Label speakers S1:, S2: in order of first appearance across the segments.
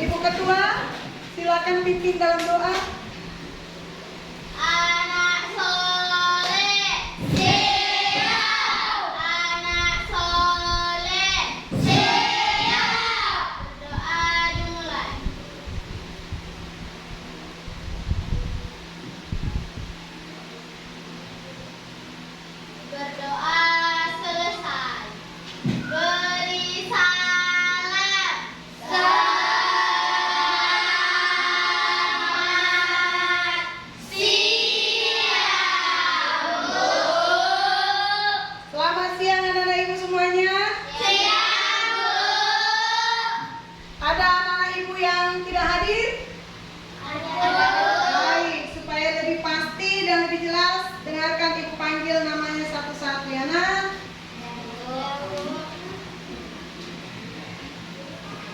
S1: Ibu Ketua, silakan pimpin dalam doa.
S2: Anak soleh, siap. Anak soleh, siap. Berdoa dimulai. Berdoa selesai. Beri salam. Selamat siang, Bu.
S1: Selamat siang anak-anak ibu semuanya.
S2: Siang, Bu.
S1: Ada anak-anak ibu yang tidak hadir? Baik, supaya lebih pasti dan lebih jelas, dengarkan ibu panggil namanya satu-satu ya nak.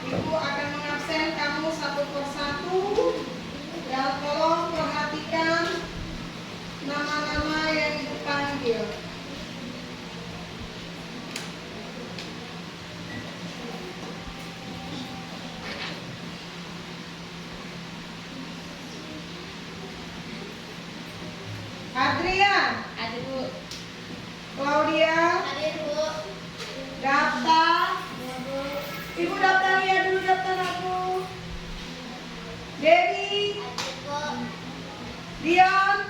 S1: Ibu akan mengabsen kamu satu persatu. Dan tolong perhatikan nama-nama yang ibu panggil. Adrian,
S2: Hadir, Bu.
S1: Claudia,
S2: Hadir, Bu.
S1: daftar. Ibu daftar lihat dulu daftar aku. Dewi,
S2: Hadir, Bu.
S1: Dion,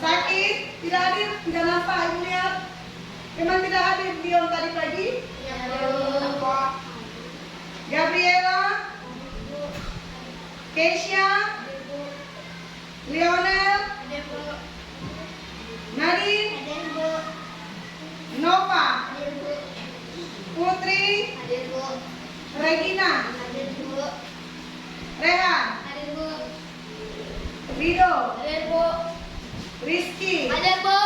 S1: sakit, tidak hadir, tidak nampak ibu lihat. Memang tidak hadir Dion tadi pagi.
S2: Ya, Bu.
S1: Gabriela, Keisha, Lionel,
S2: Hadir, Bu.
S1: Nadine,
S2: Hadir, Bu.
S1: Nova,
S2: Hadir, Bu.
S1: Putri,
S2: Hadir, Bu.
S1: Regina,
S2: Hadir, Bu.
S1: Rehan,
S2: Hadir, Bu.
S1: Rido,
S2: Hadir, Bu.
S1: Rizky,
S2: Hadir, Bu.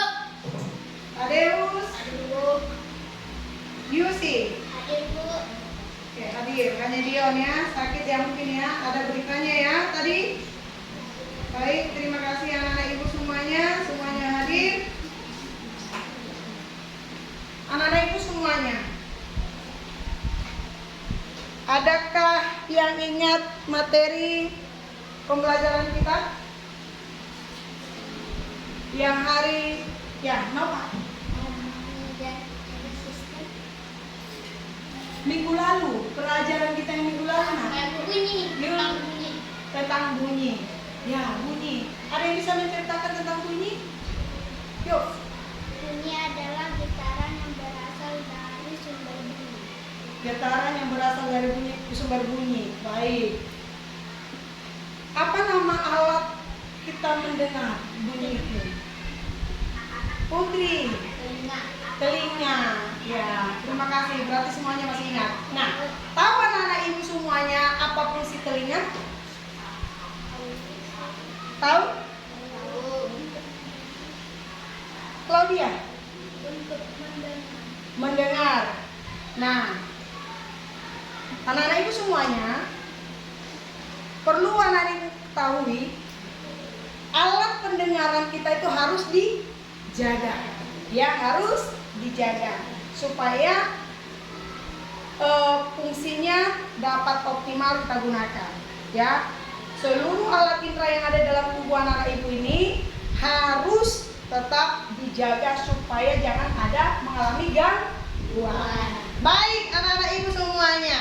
S1: Adeus,
S2: Hadir, Bu.
S1: Yusi.
S2: Hadir, Bu.
S1: Oke, hadir. Hanya Dion ya, sakit ya mungkin ya. Ada beritanya ya tadi. Baik, terima kasih anak-anak ibu semuanya. Semuanya hadir. Anak-anak ibu semuanya. Adakah yang ingat materi pembelajaran kita? Yang hari, ya, Nova. Minggu lalu, pelajaran kita yang minggu lalu, nah.
S2: Bunyi.
S1: Yuk.
S2: Bunyi.
S1: Tentang bunyi. Ya, bunyi. Ada yang bisa menceritakan tentang bunyi? Yuk.
S2: Bunyi adalah getaran yang berasal dari sumber bunyi.
S1: Getaran yang berasal dari bunyi, sumber bunyi. Baik. Apa nama alat kita mendengar bunyi itu? Putri.
S2: Telinga.
S1: Telinga. Ya, terima kasih. Berarti semuanya masih ingat. Nah, tahu anak-anak ibu semuanya apa fungsi telinga? Tahu? Claudia?
S2: Untuk mendengar.
S1: Mendengar. Nah, anak-anak ibu semuanya perlu anak ibu ketahui alat pendengaran kita itu harus dijaga. Ya, harus dijaga supaya fungsinya dapat optimal kita gunakan. Ya, seluruh alat indera yang ada dalam tubuh anak-anak ibu ini harus tetap dijaga supaya jangan ada mengalami gangguan. Baik anak-anak ibu semuanya,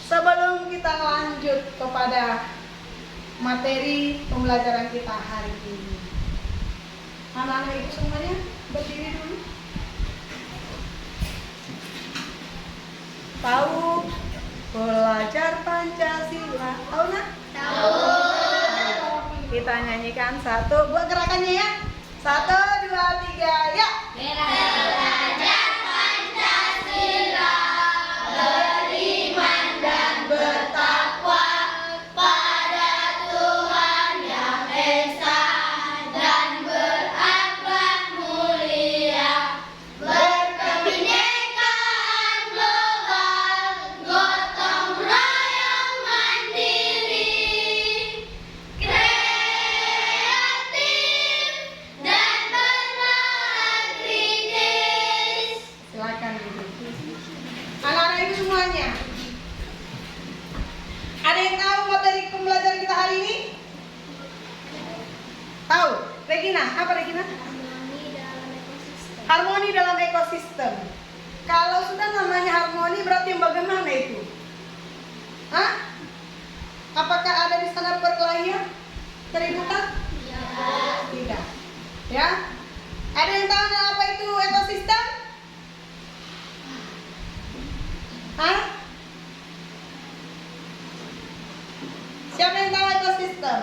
S1: sebelum kita lanjut kepada materi pembelajaran kita hari ini, anak-anak ibu semuanya berdiri dulu. Tahu belajar Pancasila? Tahu nak?
S2: Tahu.
S1: Kita nyanyikan satu, buat gerakannya ya. 1, 2, 3, ya.
S2: Belajar Pancasila, beriman dan bertakwa pada Tuhan Yang Esa dan berakhlak mulia, berkebinekaan global, gotong royong mandiri, kreatif dan bernalar
S1: apa Regina?
S2: Harmoni dalam ekosistem.
S1: Harmoni dalam ekosistem. Kalau sudah namanya harmoni berarti bagaimana itu? Hah? Apakah ada di sana perkelahian? Keributan? Tidak. Ya? Ada yang tahu apa itu ekosistem? Hah? Siapa yang tahu ekosistem?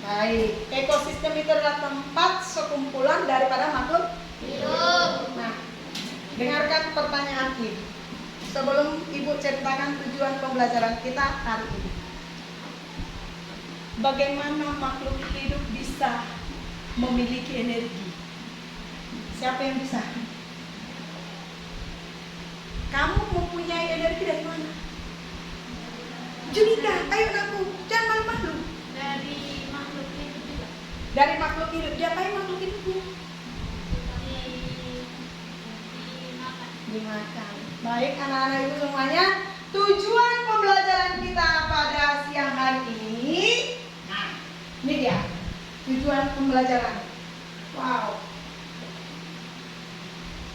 S1: Baik, ekosistem itu adalah tempat sekumpulan daripada makhluk hidup. Nah, dengarkan pertanyaan ini sebelum Ibu ceritakan tujuan pembelajaran kita hari ini. Bagaimana makhluk hidup bisa memiliki energi? Siapa yang bisa? Kamu mempunyai energi dari mana? Junika, ayo aku, jangan malu-malu.
S2: Dari makhluk hidup juga.
S1: Dari makhluk hidup, diapain makhluk hidupnya? Dimakan. Baik anak-anak ibu semuanya, tujuan pembelajaran kita pada siang hari ini. Nah, ini dia tujuan pembelajaran. Wow.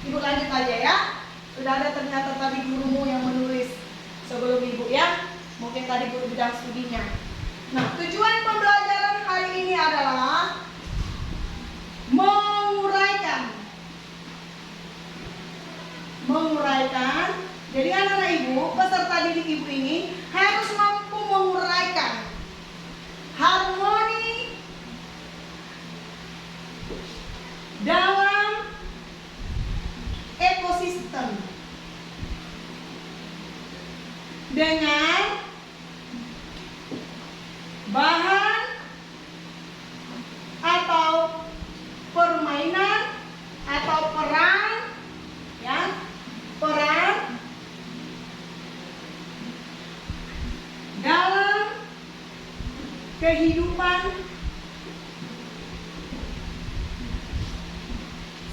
S1: Ibu lanjut aja ya. Sudah ada ternyata tadi gurumu yang menulis sebelum ibu ya. Mungkin tadi guru bidang studinya. Nah, tujuan pembelajaran hari ini adalah menguraikan. Jadi anak-anak ibu, peserta didik ibu ini harus mampu menguraikan harmoni dalam ekosistem dengan bahan atau permainan atau peran, ya, peran dalam kehidupan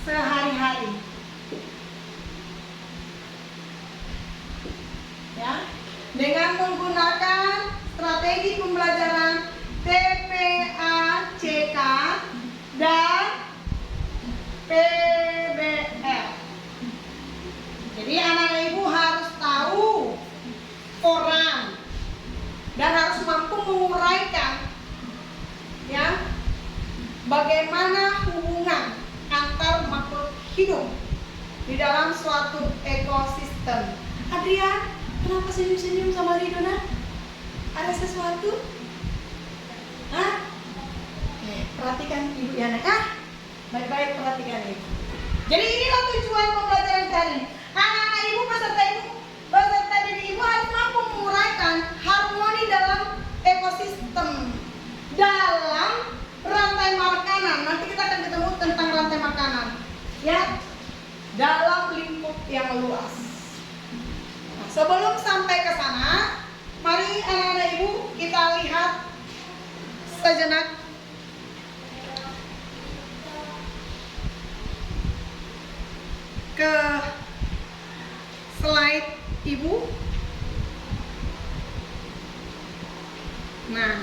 S1: sehari-hari, ya, dengan menggunakan strategi pembelajaran TPACK dan PBL. Jadi anak-anak ibu harus tahu peran dan harus mampu menguraikan, ya, bagaimana hubungan antar makhluk hidup di dalam suatu ekosistem. Adrian, kenapa senyum-senyum sama Ridona? Ada sesuatu? Hah? Perhatikan ibu ya nak. Baik-baik perhatikan ibu. Jadi inilah tujuan pembelajaran kali ini. Anak-anak ibu peserta didik ibu harus mampu menguraikan harmoni dalam ekosistem, dalam rantai makanan. Nanti kita akan ketemu tentang rantai makanan, ya, dalam lingkup yang luas. Nah, sebelum sampai ke sana, mari anak-anak ibu kita lihat sejenak ke slide ibu. Nah,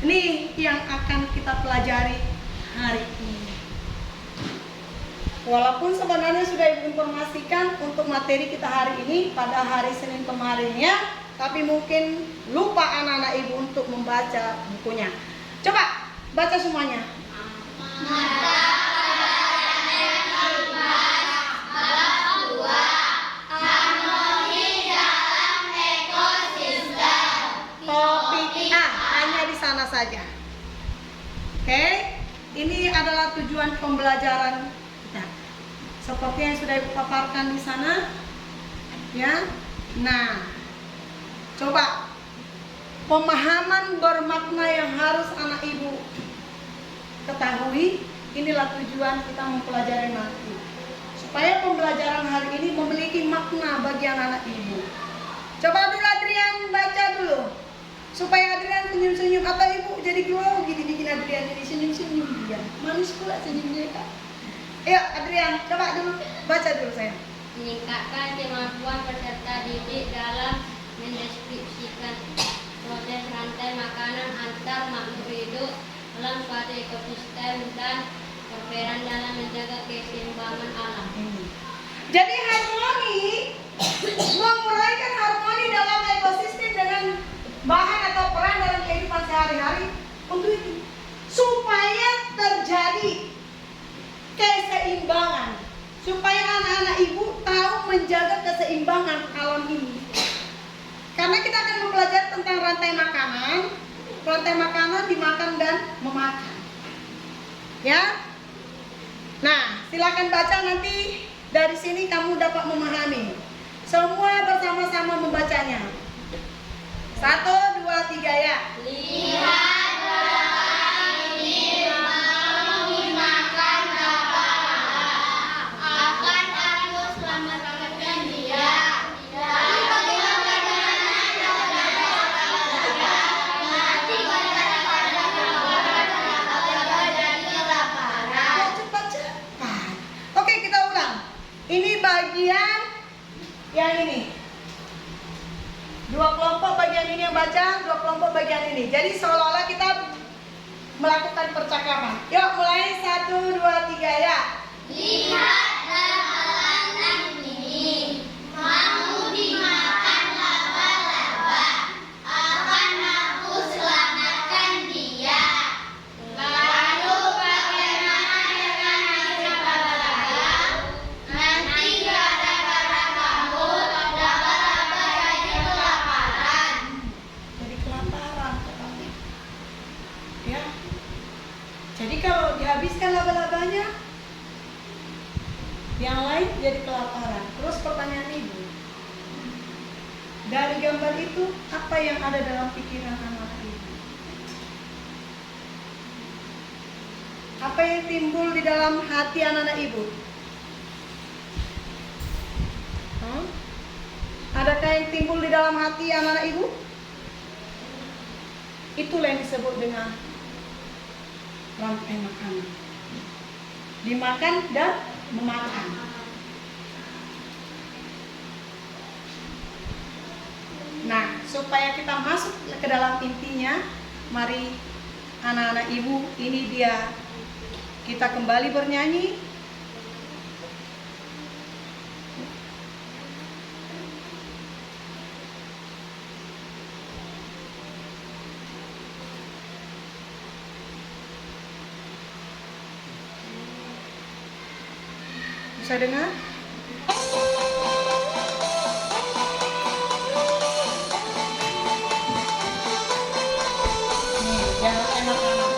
S1: ini yang akan kita pelajari hari ini. Walaupun sebenarnya sudah ibu informasikan untuk materi kita hari ini pada hari Senin kemarin ya, tapi mungkin lupa anak-anak ibu untuk membaca bukunya. Coba baca semuanya. Topik A hanya di sana saja. Oke, ini adalah tujuan pembelajaran kita. Seperti yang sudah ibu paparkan di sana, ya. Nah, coba pemahaman bermakna yang harus anak ibu ketahui. Inilah tujuan kita mempelajari nanti, supaya pembelajaran hari ini memiliki makna bagi anak-anak ibu. Coba dulu Adrian baca dulu, supaya Adrian senyum-senyum. Atau ibu jadi grogi dibikin Adrian jadi senyum-senyum dia. Manis pula senyumnya kak. Ayo Adrian, coba dulu baca dulu sayang.
S3: Meningkatkan kemampuan peserta didik dalam mendeskripsikan proses rantai makanan antar makhluk hidup dalam suatu ekosistem dan berperan dalam menjaga keseimbangan alam.
S1: Jadi harmoni, menguraikan harmoni dalam ekosistem dengan bahan atau peran dalam kehidupan sehari-hari untuk itu, supaya terjadi keseimbangan, supaya anak-anak ibu tahu menjaga keseimbangan alam ini. Karena kita akan belajar tentang rantai makanan dimakan dan memakan. Ya. Nah, silakan baca nanti dari sini kamu dapat memahami. Semua bersama-sama membacanya. 1, 2, 3 ya.
S2: Lihatlah ini mau dimakan akan aku selamatkan dia. Lalu bagaimana nanti jadi kelaparan.
S1: Cepat-cepat. Oke, kita ulang. Ini bagian yang ini. 2 kelompok bagian ini yang baca, 2 kelompok bagian ini. Jadi seolah-olah kita melakukan percakapan. Yuk mulai 1, 2, 3 ya.
S2: Lihatlah anak ini mau dimakan laba-laba, akan aku selamatkan dia. Lalu bagaimana dengan nasib laba-laba? Nanti gara-gara kamu laba-laba jadi kelaparan.
S1: Jadi kelaparan tetapi. Ya. Jadi kalau dihabiskan laba-labanya, yang lain jadi kelaparan. Terus pertanyaan ibu, dari gambar itu apa yang ada dalam pikiran anak ibu? Apa yang timbul di dalam hati anak-anak ibu? Adakah yang timbul di dalam hati anak-anak ibu? Itulah yang disebut dengan rantai makanan. Dimakan dan memakan. Nah, supaya kita masuk ke dalam intinya, mari anak-anak ibu, ini dia. Kita kembali bernyanyi. Bisa dengar? Nih, jangan enak-enak.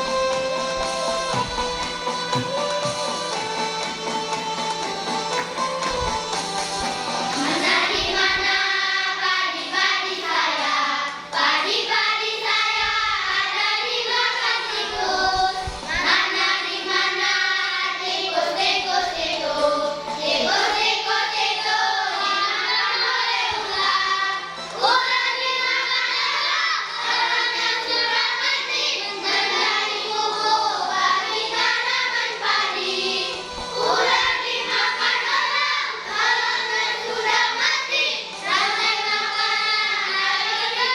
S2: Mana di mana padi-padi saya? Padi-padi saya ada dimakan tikus. Mana di mana tikus-tikus itu? Tikus-tikus itu dimakan oleh ular. Ular dimakan elang yang sudah mati menjadi bubuk bagi tanaman padi. Ular dimakan elang yang sudah mati rantai makanan akhirnya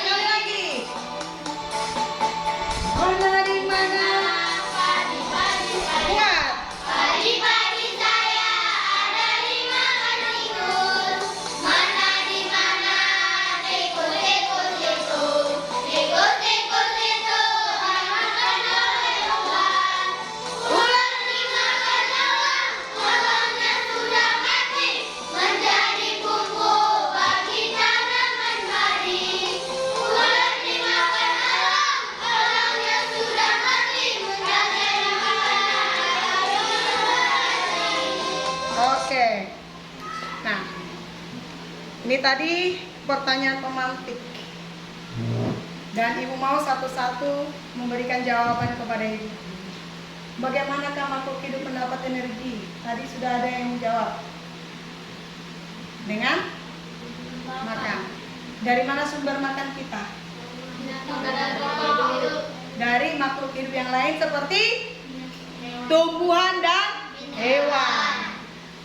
S1: Sekali lagi. Mana di mana?
S2: padi-padi saya.
S1: Kuat.
S2: Padi-padi saya ada dimakan tikus. Mana di mana tikus-tikus itu? Tikus-tikus itu dimakan oleh ular. Ular dimakan elangnya sudah mati menjadi bumbu bagi tanaman padi. Ular dimakan elangnya sudah mati menjadi
S1: Oke. Nah, ini tadi pertanyaan pemantik. Dan ibu mau satu-satu memberikan jawaban kepada ibu. Bagaimanakah makhluk hidup mendapat energi? Tadi sudah ada yang menjawab. Dengan makan. Dari mana sumber makan kita? Dari makhluk hidup yang lain seperti tumbuhan dan hewan.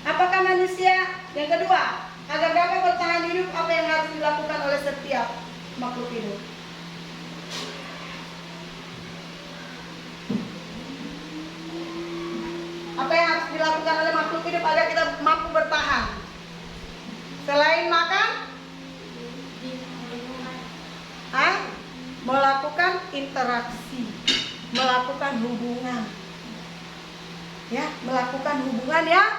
S1: Apakah manusia? Yang kedua, agar dapat bertahan hidup, apa yang harus dilakukan oleh setiap makhluk hidup? makhluk hidup agar kita mampu bertahan? Selain makan, melakukan interaksi, melakukan hubungan. Ya, melakukan hubungan yang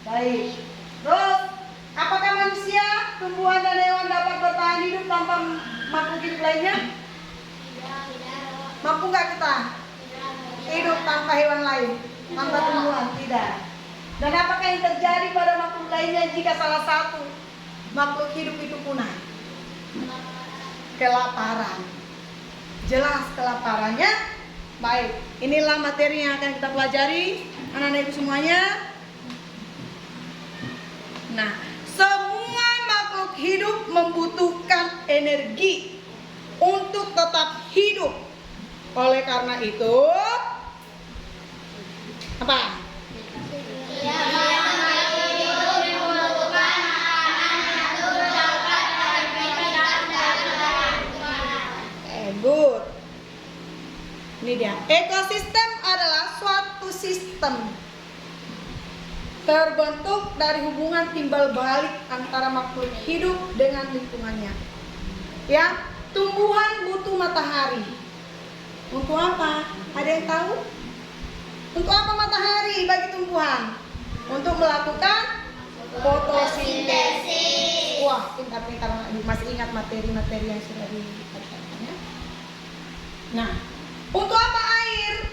S1: baik. Terus, apakah manusia, tumbuhan dan hewan dapat bertahan hidup tanpa makhluk hidup lainnya? Mampu nggak kita hidup tanpa hewan lain, tanpa tumbuhan? Tidak. Dan apakah yang terjadi pada makhluk lainnya jika salah satu makhluk hidup itu punah? Kelaparan. Jelas kelaparannya. Baik, inilah materi yang akan kita pelajari, anak-anak ibu semuanya. Nah, semua makhluk hidup membutuhkan energi untuk tetap hidup. Oleh karena itu, apa? Good. Ini dia. Ekosistem adalah suatu sistem terbentuk dari hubungan timbal balik antara makhluk hidup dengan lingkungannya. Ya, tumbuhan butuh matahari. Untuk apa? Ada yang tahu? Untuk apa matahari bagi tumbuhan? Untuk melakukan fotosintesis. Wah, pintar-pintar, masih ingat materi-materi yang sudah dipelajari ya? Nah, untuk apa air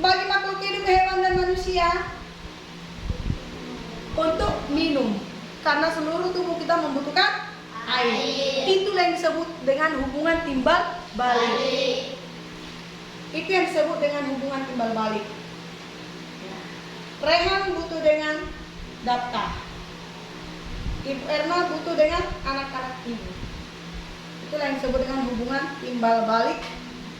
S1: bagi makhluk hidup, hewan dan manusia? Untuk minum. Karena seluruh tubuh kita membutuhkan air. Itulah yang disebut dengan hubungan timbal balik. Itu yang disebut dengan hubungan timbal balik. Rehan butuh dengan Dapta. Ibu Erna butuh dengan anak-anak ibu. Itulah yang disebut dengan hubungan timbal balik.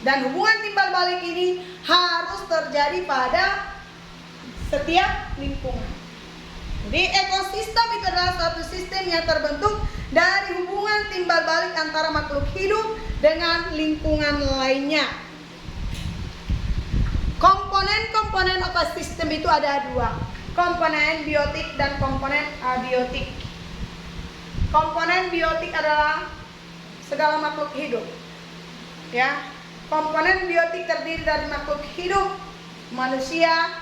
S1: Dan hubungan timbal balik ini harus terjadi pada setiap lingkungan. Jadi ekosistem itu adalah suatu sistem yang terbentuk dari hubungan timbal balik antara makhluk hidup dengan lingkungan lainnya. Komponen-komponen ekosistem itu ada dua, komponen biotik dan komponen abiotik. Komponen biotik adalah segala makhluk hidup. Ya, komponen biotik terdiri dari makhluk hidup, manusia,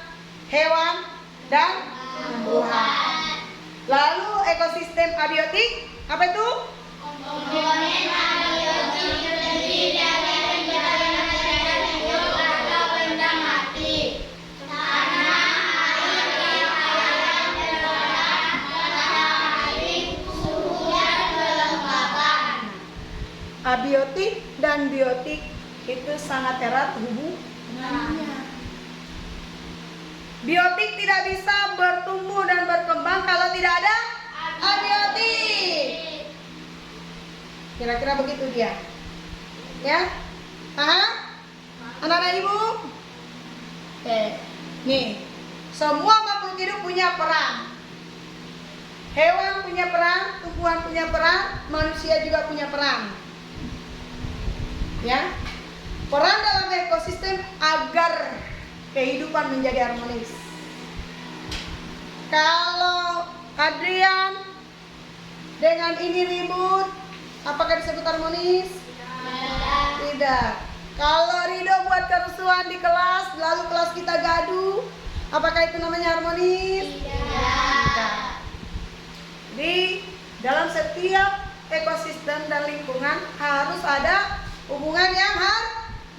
S1: hewan, dan tumbuhan. Lalu ekosistem abiotik, apa itu?
S2: Komponen abiotik terdiri dari benda-benda hidup atau benda mati. Tanah, air, cahaya, udara, matahari, suhu, dan kelembapan.
S1: Abiotik dan biotik itu sangat erat hubungannya. Biotik tidak bisa bertumbuh dan berkembang kalau tidak ada abiotik. Kira-kira begitu dia. Ya? Paham? Anak-anak ibu? Oke. Nih, semua makhluk hidup punya peran. Hewan punya peran, tumbuhan punya peran, manusia juga punya peran. Ya? Peran dalam ekosistem agar kehidupan menjadi harmonis. Kalau Adrian dengan ini ribut, apakah disebut harmonis? Tidak. Kalau Rido buat kerusuhan di kelas, lalu kelas kita gaduh, apakah itu namanya harmonis? Tidak. Jadi dalam setiap ekosistem dan lingkungan harus ada hubungan yang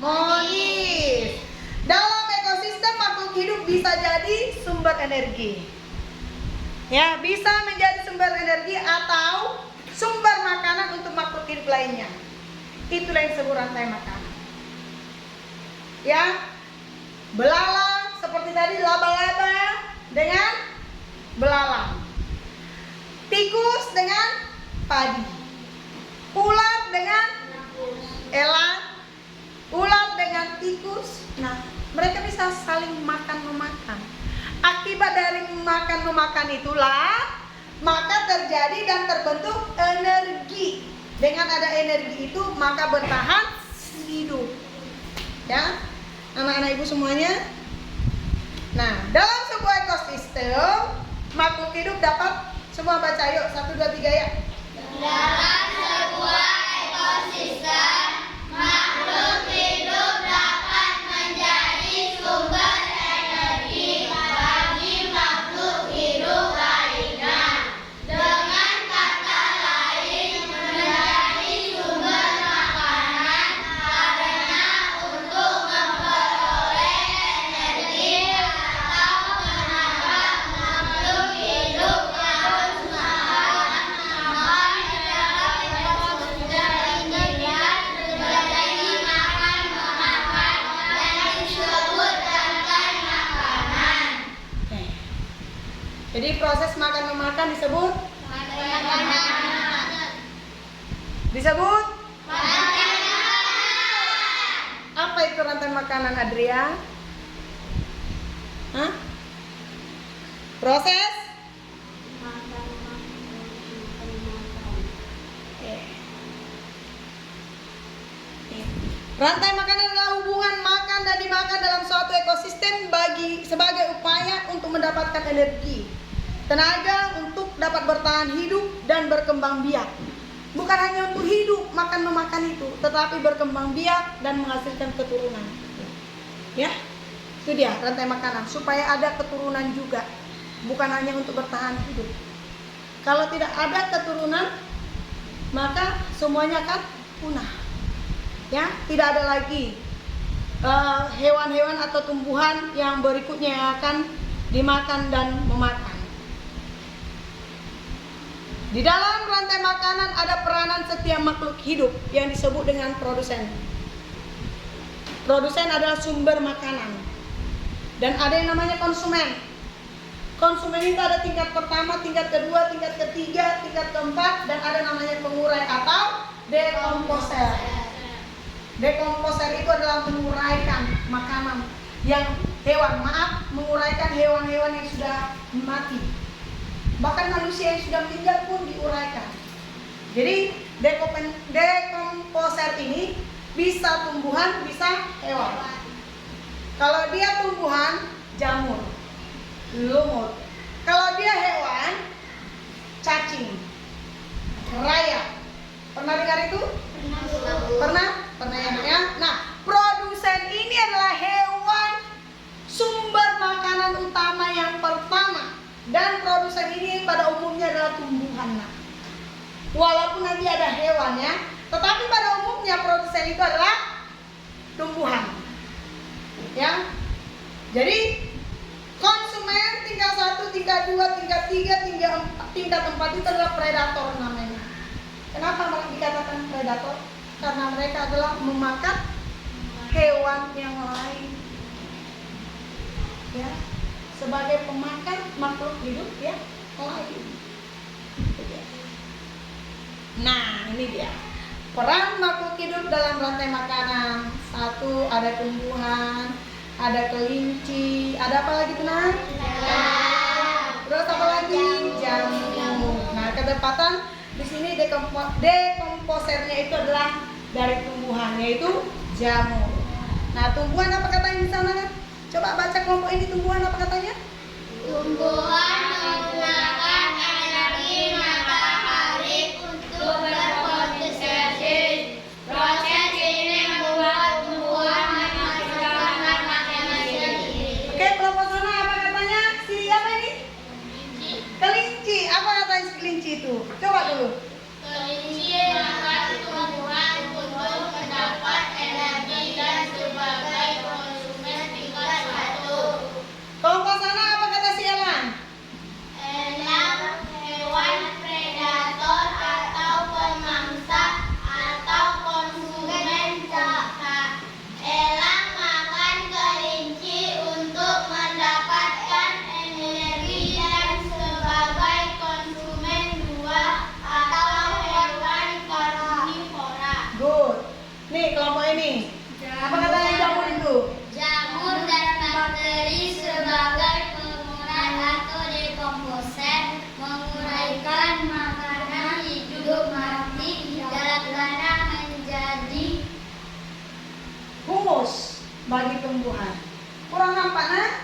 S1: harmonis. Dalam ekosistem makhluk hidup bisa jadi sumber energi. Ya, bisa menjadi sumber energi atau sumber makanan untuk makhluk hidup lainnya. Itulah yang disebut rantai makanan. Ya, belalang seperti tadi, laba-laba dengan belalang. Tikus dengan padi. Ular dengan elang. Ular dengan tikus. Nah, mereka bisa saling makan-memakan. Akibat dari makan-memakan itulah maka terjadi dan terbentuk energi. Dengan ada energi itu maka bertahan hidup. Ya, anak-anak ibu semuanya. Nah, dalam sebuah ekosistem makhluk hidup dapat semua baca yuk 1, 2, 3 ya.
S2: Dalam sebuah ekosistem, makhluk hidup dapat menjadi sumber energi bagi makhluk hidup lainnya. Dengan kata lain, menjadi sumber makanan karena untuk memperoleh energi atau menambah makhluk hidup harus makan. Maka dalam ekosistem ini terjadi makan memakan yang disebut rantai makanan.
S1: Oke. Jadi proses makan memakan disebut apa itu rantai makanan, Adria? Hah? Proses? Rantai makanan adalah hubungan makan dan dimakan dalam suatu ekosistem sebagai upaya untuk mendapatkan energi, tenaga untuk dapat bertahan hidup dan berkembang biak. Bukan hanya untuk hidup makan memakan itu, tetapi berkembang biak dan menghasilkan keturunan. Ya, itu dia rantai makanan supaya ada keturunan juga, bukan hanya untuk bertahan hidup. Kalau tidak ada keturunan, maka semuanya akan punah. Ya, tidak ada lagi hewan-hewan atau tumbuhan yang berikutnya yang akan dimakan dan memakan. Di dalam rantai makanan ada peranan setiap makhluk hidup yang disebut dengan produsen. Produsen adalah sumber makanan. Dan ada yang namanya konsumen. Konsumen itu ada tingkat pertama, tingkat kedua, tingkat ketiga, tingkat keempat, dan ada namanya pengurai atau dekomposer. Dekomposer itu adalah menguraikan makanan menguraikan hewan-hewan yang sudah mati. Bahkan manusia yang sudah meninggal pun diuraikan. Jadi dekomposer ini bisa tumbuhan, bisa hewan. Kalau dia tumbuhan, jamur, lumut. Kalau dia hewan, cacing, rayap. Pernah dengar itu? Pernah ya? Nah, produsen ini adalah hewan sumber makanan utama yang pertama. Dan produsen ini pada umumnya adalah tumbuhan. Walaupun nanti ada hewan ya, tetapi pada umumnya produsen itu adalah tumbuhan. Ya. Jadi konsumen tingkat 1, tingkat 2, tingkat 3, tingkat 4 itu adalah predator namanya. Kenapa mereka dikatakan predator? Karena mereka adalah memakan hewan yang lain. Ya, sebagai pemakan makhluk hidup ya lain. Nah, ini dia peran makhluk hidup dalam rantai makanan. 1, ada tumbuhan, ada kelinci, ada apa lagi tuh Nah? Terus apa lagi? Jamur. Nah, kedapatan di sini dekomposernya itu adalah dari tumbuhan, yaitu jamur. Nah, tumbuhan apa katanya di sana kan? Coba baca kelompok ini, tumbuhan apa katanya?
S2: Tumbuhan menggunakan energi matahari untuk berfotosintesis. Proses ini membuat tumbuhan menghasilkan makanannya sendiri.
S1: Oke, kelompok sana apa katanya? Siapa ini? Kelinci. Apa katanya si kelinci itu? Coba dulu.
S2: Kelinci makan tumbuhan untuk mendapat energi dan sebagai konsumen tingkat 1.
S1: Kelompok sana apa kata si Elang?
S2: Elang hewan predator atau pemangsa atau konsumen jaka. Elang makan kelinci untuk mendapatkan energi dan sebagai konsumen buah atau hewan karnivora.
S1: Good. Nih kelompok ini. Apa katanya jamur itu?
S2: Jamur dan bakteri sebagai pengurai atau dekomposer menguraikan makanan hidup mati dalam tanah menjadi
S1: Humus bagi tumbuhan. Kurang nampak nah?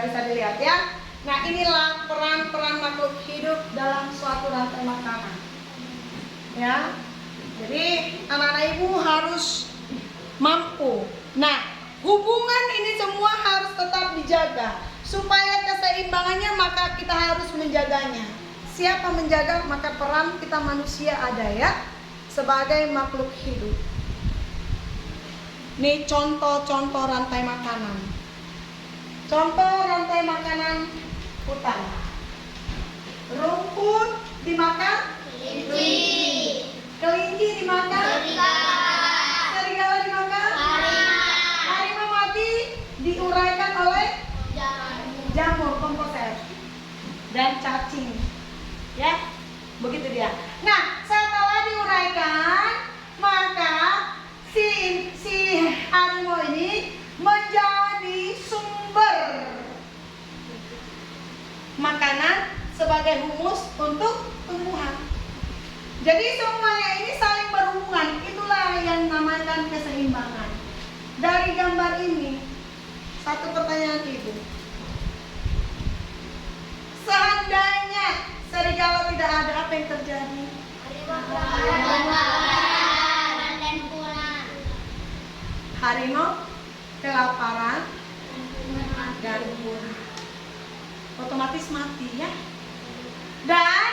S1: Sudah bisa dilihat ya. Nah, inilah peran-peran makhluk hidup dalam suatu rantai makanan. Ya. Jadi anak-anak ibu harus mampu. Nah, hubungan ini semua harus tetap dijaga. Supaya keseimbangannya maka kita harus menjaganya. Siapa menjaga maka peran kita manusia ada ya. Sebagai makhluk hidup. Ini contoh-contoh rantai makanan. Contoh rantai makanan hutan. Rumput dimakan
S2: Kelinci.
S1: kelinci dimakan serigala dimakan harimau mati diuraikan oleh jamur komposer dan cacing. Ya, begitu dia. Nah, setelah diuraikan, maka si harimau ini menjadi sumber makanan sebagai humus untuk tumbuhan. Jadi semuanya ini saling berhubungan. Itulah yang namakan keseimbangan. Dari gambar ini, satu pertanyaan ibu. Seandainya serigala tidak ada, apa yang terjadi?
S2: Dan pulang.
S1: Harimau kelaparan dan punah. Otomatis mati ya. Dan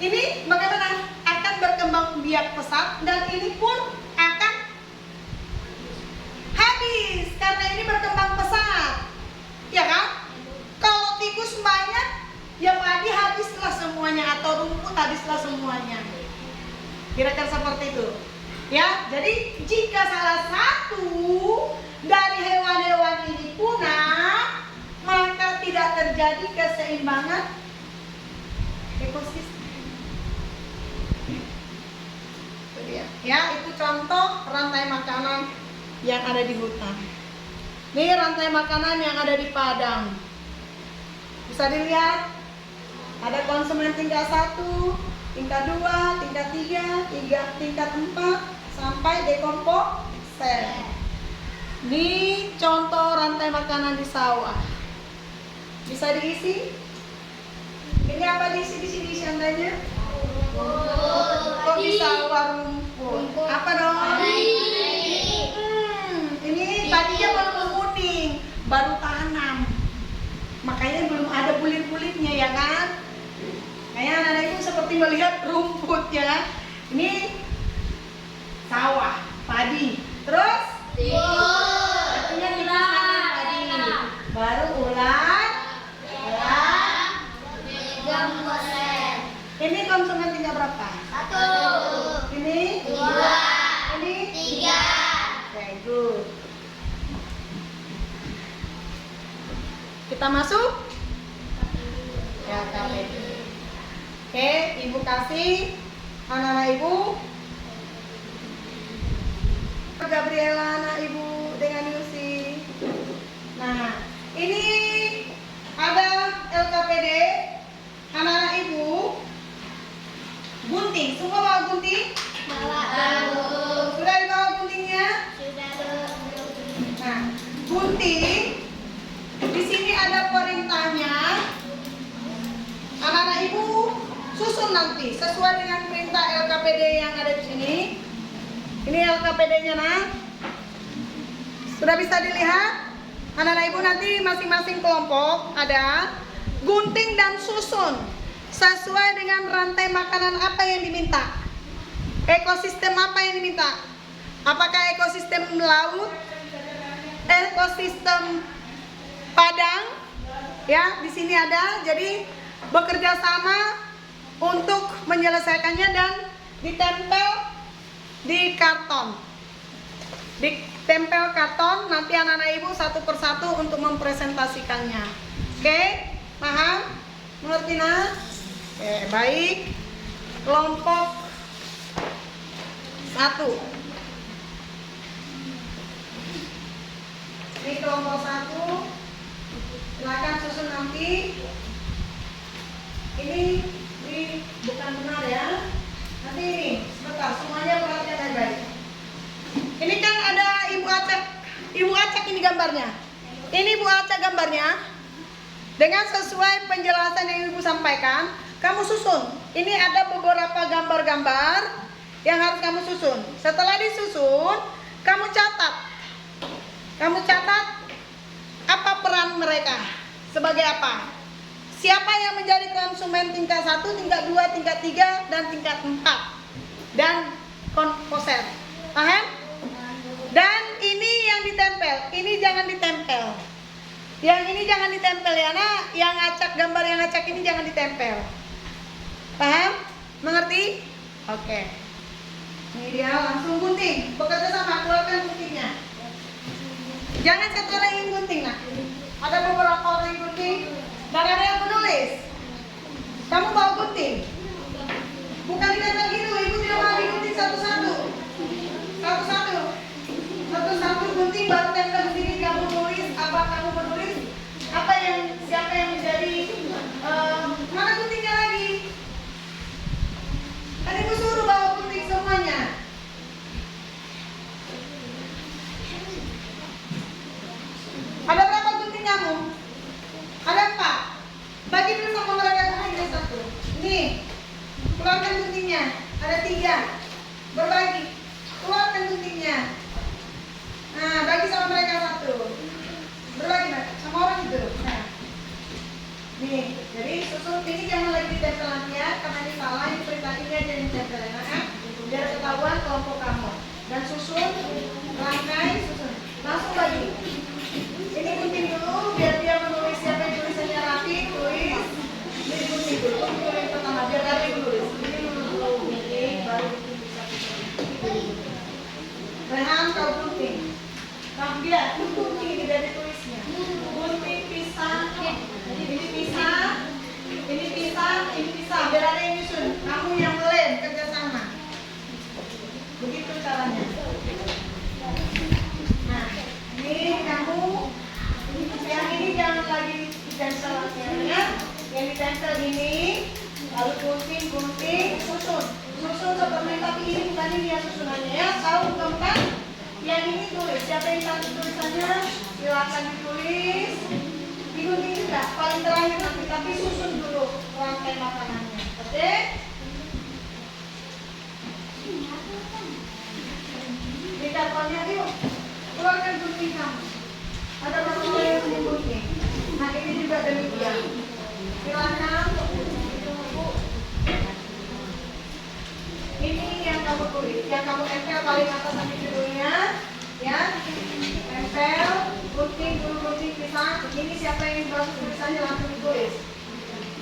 S1: ini bagaimana? Akan berkembang biak pesat dan ini pun akan habis karena ini berkembang pesat. Ya kan? Kalau tikus banyak, ya padi habislah semuanya atau rumput habislah semuanya. Kira-kira seperti itu. Ya, jadi jika salah satu dari hewan-hewan ini punah, maka tidak terjadi keseimbangan ekosistem. Itu dia. Ya, itu contoh rantai makanan yang ada di hutan. Ini rantai makanan yang ada di padang. Bisa dilihat, ada konsumen tingkat 1, tingkat 2, tingkat 3, tingkat 4, sampai dekomposer. Ini contoh rantai makanan di sawah. Bisa diisi? Ini apa diisi di sini isiannya? Kok di sawah rumput? Apa dong? Ini tadinya belum kuning, baru tanam. Makanya belum ada bulir-bulirnya ya kan? Kayak anak ibu seperti melihat rumput ya. Ini sawah, padi. Terus? Artinya kita tanam padi. Baru ulat. Ini konsumen tingkat berapa?
S2: 1,
S1: Ini?
S2: 2,
S1: Ini?
S2: 3.
S1: Oke, good. Kita masuk? Ya, KPD. Oke, ibu kasih anak-anak ibu. Gabriela anak ibu dengan Yusi. Nah, ini ada LKPD anak-anak ibu. Gunting, semua bawa gunting? Sudah dibawa guntingnya? Nah, gunting di sini ada perintahnya. Anak-anak ibu susun nanti sesuai dengan perintah LKPD yang ada di sini. Ini LKPD-nya nah. Sudah bisa dilihat? Anak-anak ibu nanti masing-masing kelompok ada gunting dan susun sesuai dengan rantai makanan apa yang diminta. Ekosistem apa yang diminta? Apakah ekosistem laut? Ekosistem padang? Ya, di sini ada. Jadi bekerja sama untuk menyelesaikannya dan ditempel di karton. Ditempel karton, nanti anak-anak ibu satu persatu untuk mempresentasikannya. Oke, paham? Mengerti nak? Oke, baik. Kelompok 1. Ini kelompok 1. Silakan susun nanti. Ini bukan benar ya. Nanti ini sebentar semuanya perhatian baik-baik. Ini kan ada ibu acak ini gambarnya. Ini Bu Aca gambarnya. Dengan sesuai penjelasan yang Ibu sampaikan, kamu susun. Ini ada beberapa gambar-gambar yang harus kamu susun. Setelah disusun, kamu catat. Kamu catat apa peran mereka, sebagai apa. Siapa yang menjadi konsumen tingkat 1, tingkat 2, tingkat 3, dan tingkat 4. Dan komposer. Paham? Dan ini yang ditempel, ini jangan ditempel. Yang ini jangan ditempel ya nak. Yang acak, gambar yang acak ini jangan ditempel. Paham? Mengerti? Oke. Ini dia, langsung gunting. Bekerja sama, keluarkan guntingnya. Jangan satu orang yang gunting nak. Ada beberapa orang yang gunting dan ada yang menulis. Kamu bawa gunting. Bukan ditempel gitu, ibu tidak mau digunting satu-satu. Satu-satu. Satu-satu gunting baru tempel di sini. Kamu tulis apa, kamu menulis apa yang, siapa yang menjadi mana guntingnya lagi. Kan ibu suruh bawa gunting semuanya. Ada berapa gunting kamu? Ada 4. Bagi dulu sama mereka guntingnya 1. Nih, keluarkan guntingnya. Ada 3. Berbagi. Keluarkan guntingnya. Nah, bagi sama mereka 1. Berbagi nak, sama orang itu. Nah, nih, jadi susun ini jangan lagi ditempel lagi ya, karena ini salah. Ini perintah ini aja yang ditempel ya, nah, biar ketahuan kelompok kamu. Dan susun, rangkai, susun. Langsung bagi. Ini gunting dulu, biar dia menulis siapa yang tulisannya rapi, tulis. Ini gunting dulu, gunting yang pertama, biar ada yang tulis. Ini dulu, gunting, baru gunting satu-satu. Rehan kau gunting. Nah, dia gunting ini dari tulisnya. Gunting pisah, ini pisah, ini pisah, ini pisah. Biar ada yang nyusun. Kamu yang lem kerjasama. Begitu caranya. Nah, ini kamu. Yang ini jangan lagi ditempel ya. Yang ditempel ini, lalu gunting, susun. Susun seperti tapi ini bukan ini ya susunannya ya. Tahu bukan? Yang ini tulis. Siapa yang tahu tulisannya? Silakan ditulis. Digunting juga. Paling terakhir nanti, tapi susun dulu rangkai makanannya. Oke? Di kartonnya yuk. Keluarkan gunting kamu. Ada beberapa yang gunting. Nah ini juga demikian. Silakan. Ini yang kamu tulis, yang kamu tempel paling atas nanti judulnya, ya. Tempel, gunting, pisah. Ini siapa yang baru tulisannya langsung ditulis.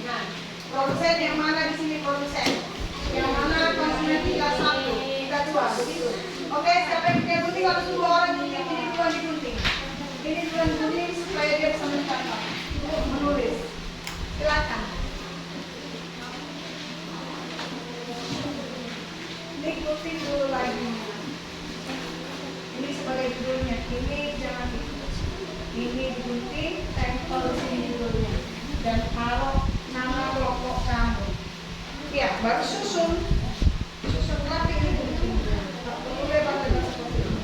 S1: Nah, produsen yang mana di sini produsen? Yang mana konsumen tingkat 1, tingkat 2, begitu. Oke, siapa yang punya gunting harus 2 orang gunting, ini duluan digunting. Ini duluan gunting supaya dia bisa mencatat, menulis. Silakan. Ini gunting dulu lagi. Ini sebagai judulnya. Ini jangan ditulis. Ini gunting, tempel sini judulnya. Dan taruh nama kelompok kamu. Ya, baru susun. Susun rapi ini gunting. Tak perlu lebar seperti ini.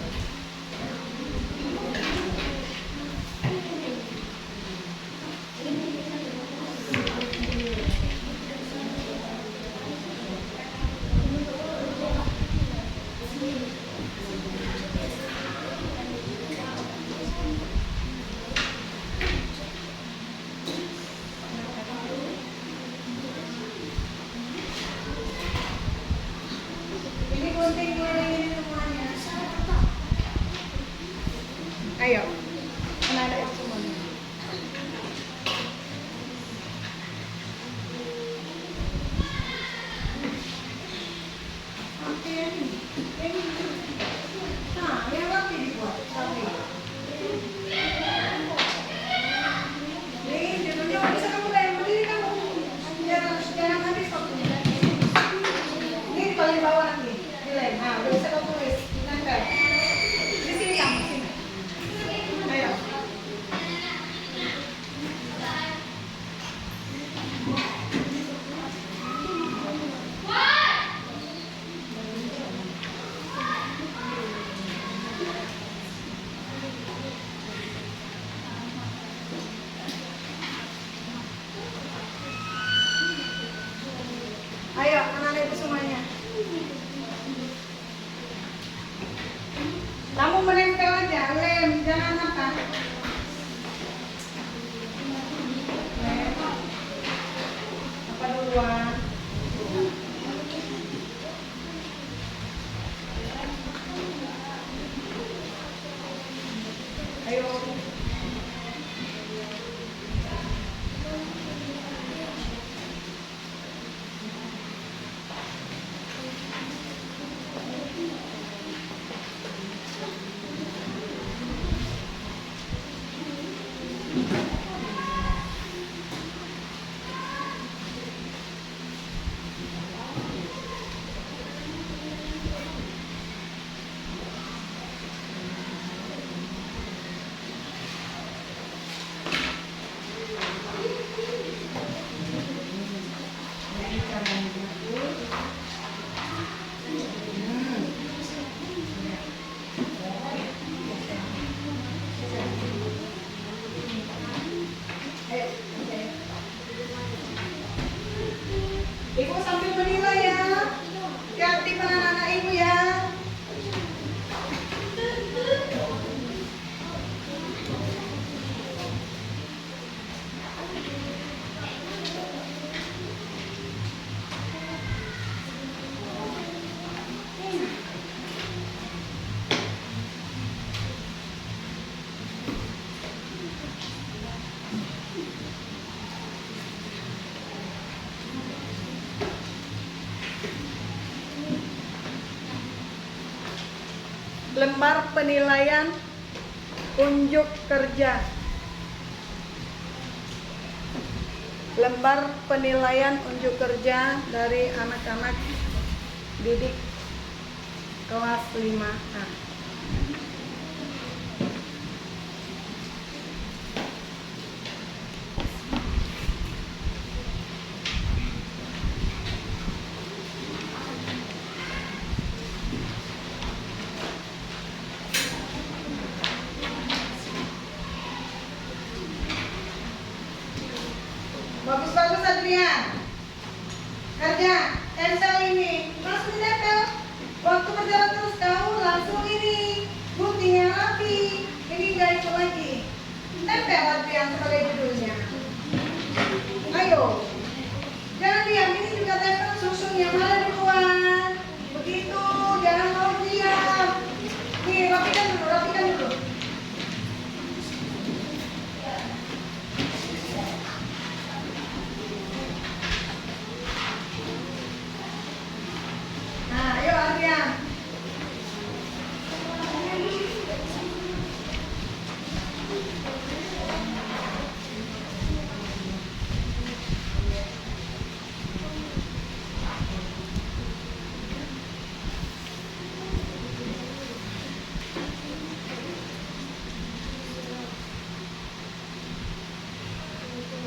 S1: Ibu sambil menilai ya. Hati-hati anak-anak ibu ya. Lembar penilaian unjuk kerja. Lembar penilaian unjuk kerja dari anak-anak didik kelas 5A. Bagus-bagus Adrian. Kerja, cancel ini. Langsung ditempel. Waktu berjalan terus kau langsung ini. Buktinya rapi. Ini gak itu lagi. Tempel Adrian sebagai judulnya. Ayo. Jangan diam, ini juga tempel susunnya. Mana duluan. Begitu, jangan mau diam. Nih, rapikan dulu, rapikan dulu. Nah, ayo Adrian.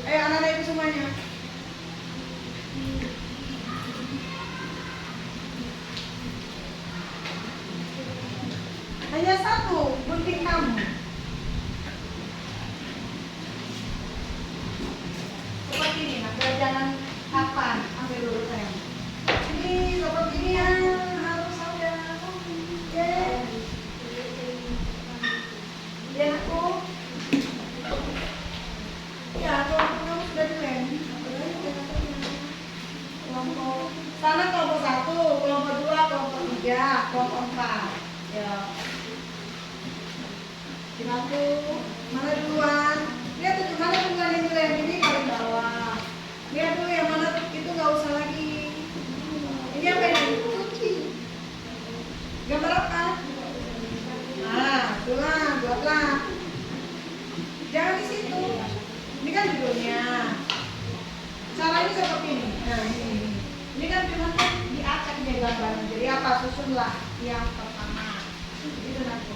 S1: Ayo anak-anak itu semuanya. Hanya satu gunting kamu. Seperti ini, nah jangan kapan ambil dulu sayang. Ini seperti ini ya, harus ada. Oke. Ya aku. Ya kelompok kamu sudah dilem. Kelompok sana kelompok 1, kelompok 2, kelompok 3, kelompok 4. Ya. Dibantu. Mana duluan? Lihat tuh mana duluan yang dilem ini paling bawah. Lihat dulu yang mana itu nggak usah lagi. Ini apa ini? Gambar apa? Nah, itulah, buatlah. Jangan di situ. Ini kan judulnya. Caranya seperti ini. Nah, ini. Ini kan cuma diacak dia gambarnya. Jadi apa? Susunlah yang pertama. Itu nanti.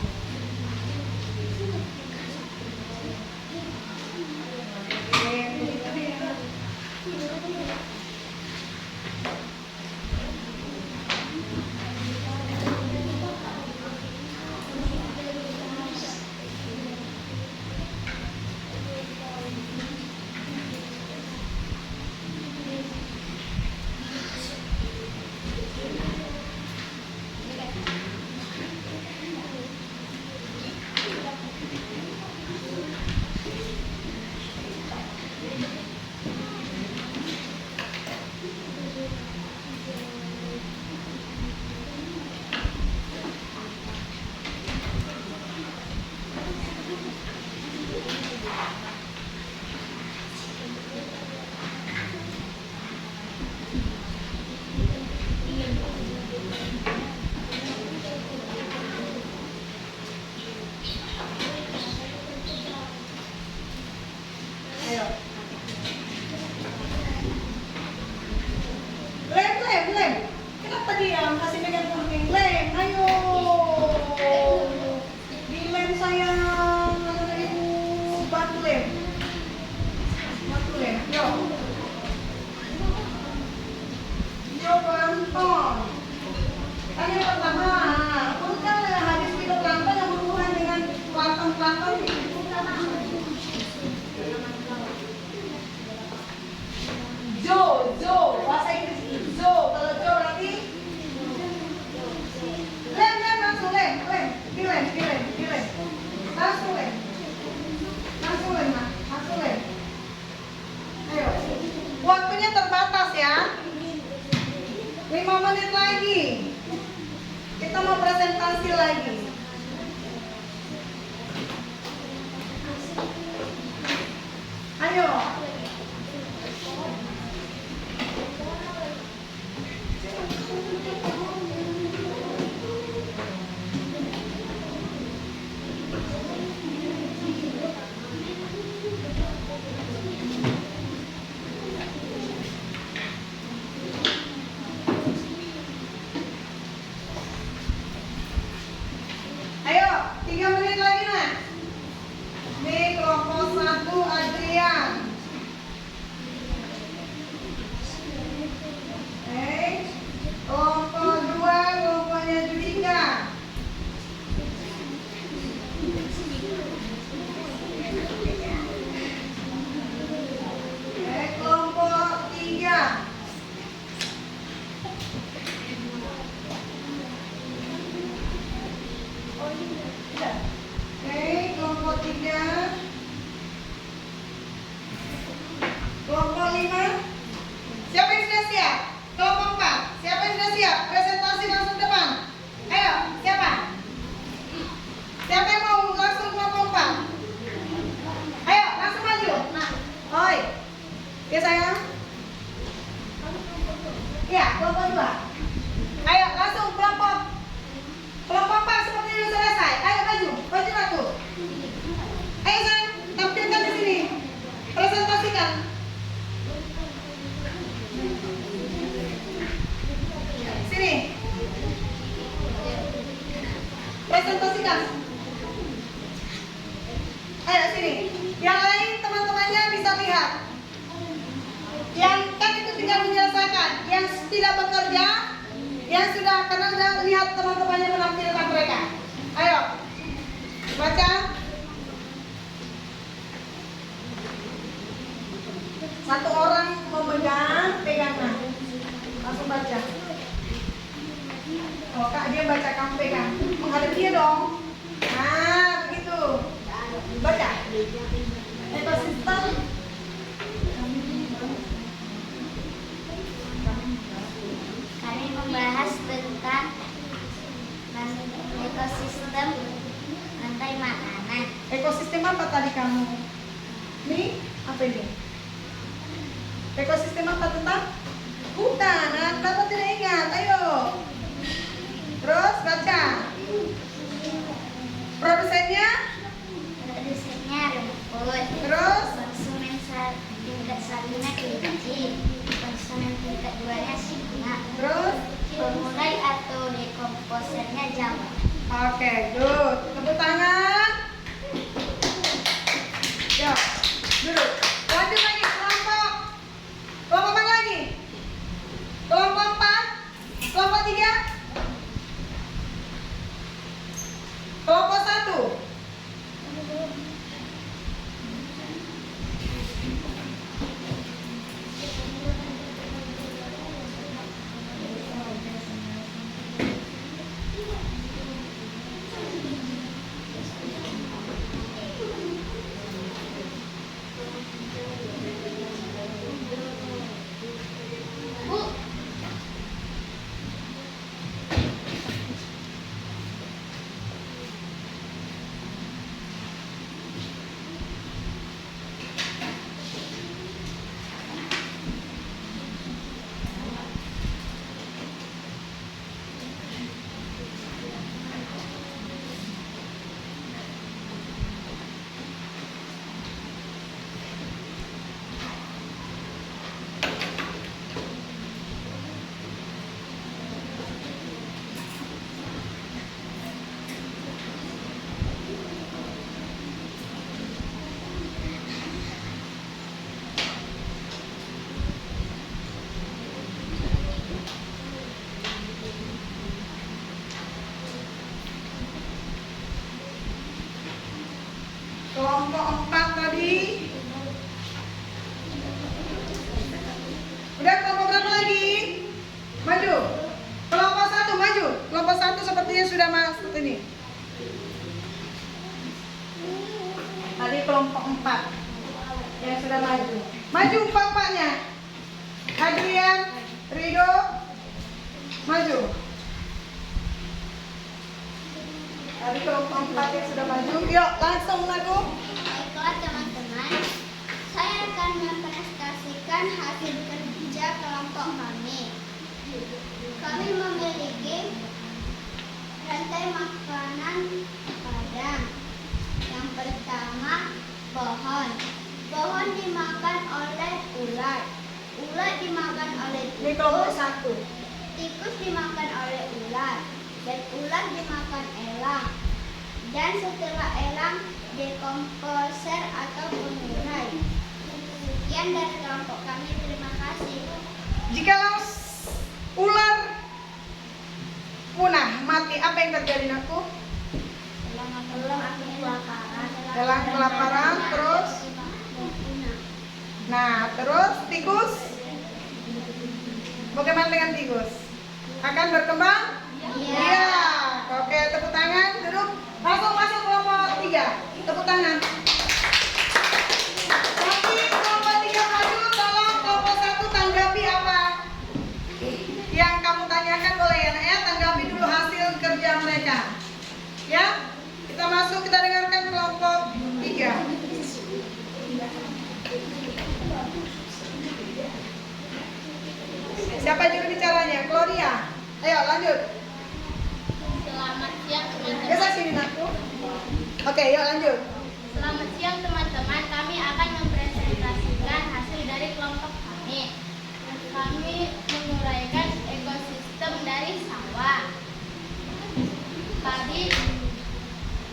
S1: tulen. Semua tulen. Yo. Yo pelanton. Tadi yang pertama, bukan hadis video pelanton yang berhubungan dengan pelanton-pelanton. Jo, bahasa Inggris Jo. Kalau Jo berarti lem langsung lem. Langsung lem, Mak. Langsung lem. Ayo. Waktunya terbatas ya. 5 menit lagi. Kita mau presentasi lagi. Ayo. Ayo, 3 menit lagi, Nak. Nih, kelompok 1 Adrian. Kelompok 2 kelompoknya Judika. Kelompok 3 kelompok 3. Kelompok 5. Siapa yang sudah siap? Kelompok 4. Siapa yang sudah siap? Presentasi langsung depan. Ayo, siapa? Siapa yang mau langsung kelompok 4? Ayo, langsung maju. Oi. Ya sayang? Iya, kelompok 2. Ayo, langsung kelompok 4 seperti yang selesai. Ayo maju aku. Ayo sayang, tampilkan di sini. Presentasikan. Sini. Presentasikan. Ayo sini. Yang lain teman-temannya bisa lihat. Yang kan itu tinggal menyelesaikan. Yang tidak bekerja, yang sudah karena sudah lihat teman-temannya menampilkan mereka. Ayo. Baca. Satu orang memegang pegangan. Langsung baca. Oh, Kak, dia baca, kamu pegang. Menghadap dia dong. Nah, begitu. Baca. Ekosistem.
S2: Kami membahas tentang ekosistem rantai makanan.
S1: Ekosistem apa tadi kamu? Nih, apa ini? Ekosistem apa tentang? Hutan. Nah, kenapa tidak ingat? Ayo. Terus baca. Produsennya?
S2: Produsennya rumput.
S1: Terus?
S2: Konsumen tingkat 1-nya kelinci. Konsumen tingkat 2-nya singa.
S1: Terus?
S2: Pemulai atau dekomposernya jamur.
S1: Oke, good. Tepuk tangan. Ya, duduk. Lanjut lagi kelompok. Kelompok apa lagi? Kelompok 4. Kelompok 3. Kelompok 1. lagi. Udah kelompok berapa lagi? Maju. Kelompok 1 maju. Kelompok 1 sepertinya sudah masuk ini. Tadi kelompok 4 yang sudah maju. Maju bapaknya. Adrian, Rido, maju. Tadi kelompok 4 yang sudah maju. Yuk langsung maju.
S2: Baiklah teman-teman, saya akan mempresentasikan hasil kerja kelompok kami. Kami memiliki rantai makanan padang. Yang pertama, pohon. Pohon dimakan oleh ulat. Ulat dimakan oleh
S1: Ini kelompok
S2: tikus.
S1: 1.
S2: Tikus dimakan oleh ulat. Dan ulat dimakan elang. Dan setelah elang, dekomposer atau pengurai. Sekian dari kelompok kami. Terima kasih.
S1: Jikalau ular punah, mati, apa yang terjadi aku?
S2: Elang akan kelaparan.
S1: Elang kelaparan, terus? Nah, terus tikus? Bagaimana dengan tikus? Akan berkembang? Iya. Oke, tepuk tangan, duduk. Langsung masuk kelompok 3. Tepuk tangan. Tapi kelompok 3 maju, tolong kelompok 1 tanggapi apa yang kamu tanyakan, boleh ya nak ya? Tanggapi dulu hasil kerja mereka. Ya, kita masuk, kita dengarkan kelompok 3. Siapa juru bicaranya? Gloria. Ayo lanjut.
S3: Selamat siang teman-teman.
S1: Biasa sini aku. Oke, yuk lanjut.
S3: Selamat siang teman-teman. Kami akan mempresentasikan hasil dari kelompok kami. Kami menguraikan ekosistem dari sawah. Padi,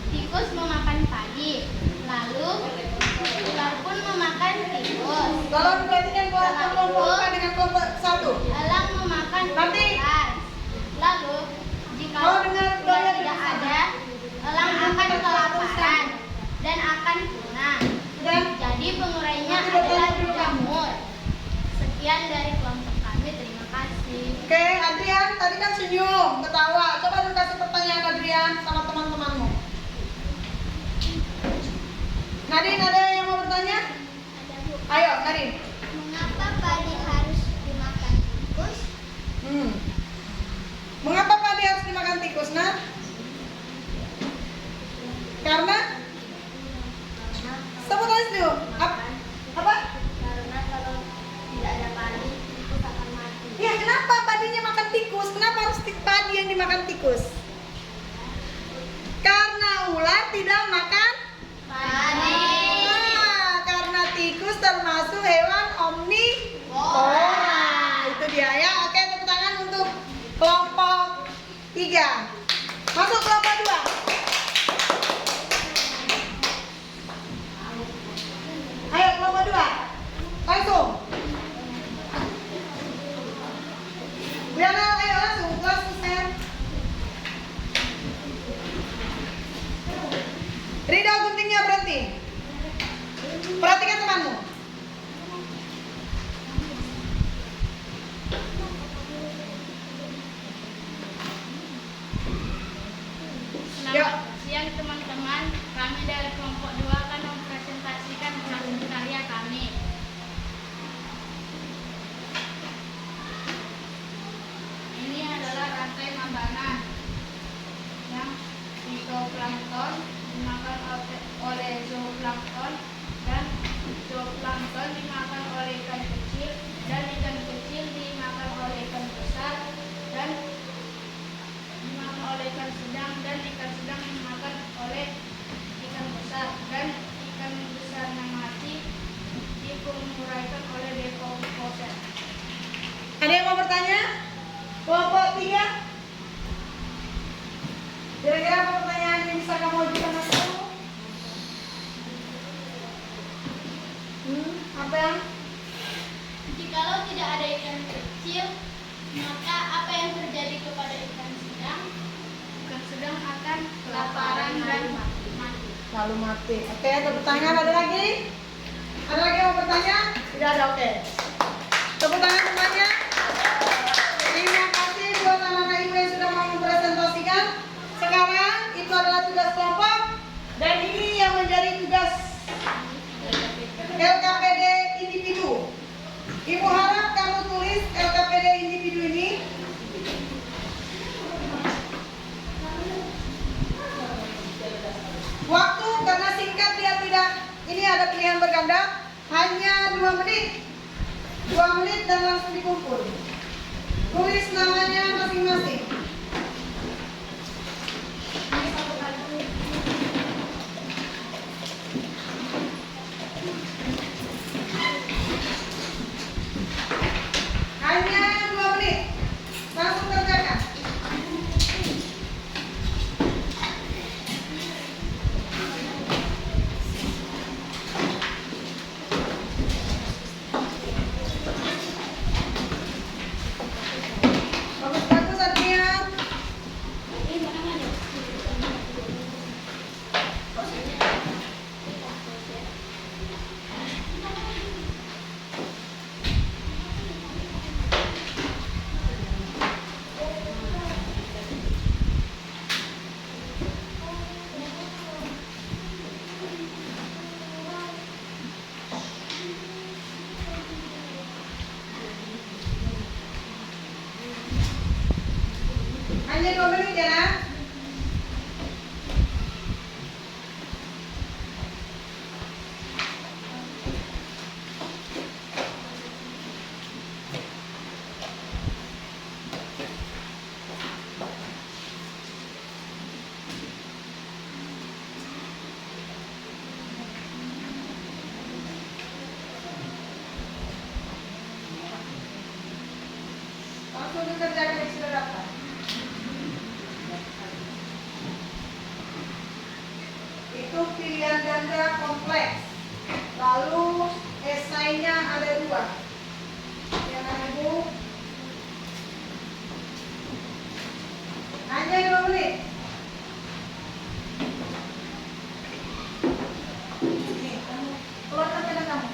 S3: tikus memakan padi. Lalu ular pun memakan tikus.
S1: Tolong perhatikan kelompok 4 dengan kelompok 1.
S3: Elang memakan
S1: Nanti.
S3: ular. Lalu jika
S1: Oh, dengar,
S3: ular
S1: dengar.
S3: tidak ada, elang akan kelaparan dan akan punah.
S1: Sudah?
S3: Jadi pengurainya
S1: Nanti betul
S3: adalah
S1: dulu kamu.
S3: jamur. Sekian dari kelompok kami. Terima kasih.
S1: Oke, Adrian, tadi kan senyum, ketawa. Coba lu kasih pertanyaan Adrian sama teman-temanmu. Nadine, ada yang mau bertanya? Ayo, Nadine.
S2: Mengapa padi harus dimakan tikus?
S1: Mengapa padi harus dimakan tikus, Nad? Karena? Sebut aja dulu. Apa?
S3: Karena kalau tidak ada padi, tikus akan mati.
S1: Ya, kenapa padinya makan tikus? Kenapa harus padi yang dimakan tikus? Karena ular tidak makan
S3: Padi.
S1: Nah, karena tikus termasuk hewan omnivora. Itu dia ya. Oke, tepuk tangan untuk kelompok 3. Masuk kelompok 2. Ayo kelompok 2. Langsung. Liana, ayo langsung share. Rida, guntingnya berhenti. Perhatikan temanmu.
S3: Selamat siang teman-teman. Kami dari kelompok 2 akan mempresentasikan hasil karya kami. Ini adalah rantai makanan yang fitoplankton dimakan oleh zooplankton, dan zooplankton dimakan oleh ikan kecil, dan ikan kecil dimakan oleh ikan besar, dan dimakan oleh ikan sedang, dan ikan sedang dimakan oleh ikan besar, dan ikan besar yang mati dipenguraikan oleh dekomposer.
S1: Ada yang mau bertanya? Kelompok 3. Kira-kira apa pertanyaan yang bisa kamu ajukan aku? Apa yang?
S3: Jikalau tidak ada ikan kecil, maka apa yang terjadi kepada ikan sedang? Ikan sedang akan kelaparan dan mati.
S1: Lalu mati. Oke, tepuk tangan. Ada lagi? tanya? Tidak ada, oke. Tepuk tangan semuanya. Terima kasih buat anak-anak ibu yang sudah mau mempresentasikan. Sekarang itu adalah tugas kelompok dan ini yang menjadi tugas LKPD individu. Ibu harap kamu tulis LKPD individu ini. Waktu karena singkat dia tidak, ini ada pilihan berganda, hanya 2 menit. 2 menit dan langsung dikumpul. Tulis namanya masing-masing. Hanya 2 menit. Langsung kerjakan. Bagus-bagus Adrian. Hanya 2 menit ya, nak. Langsung dikerjakan yang sudah dapat. Itu pilihan ganda kompleks. Lalu esainya ada 2. Ya kan Ibu? Hanya 2 menit. Nih, kamu keluarkan pena kamu.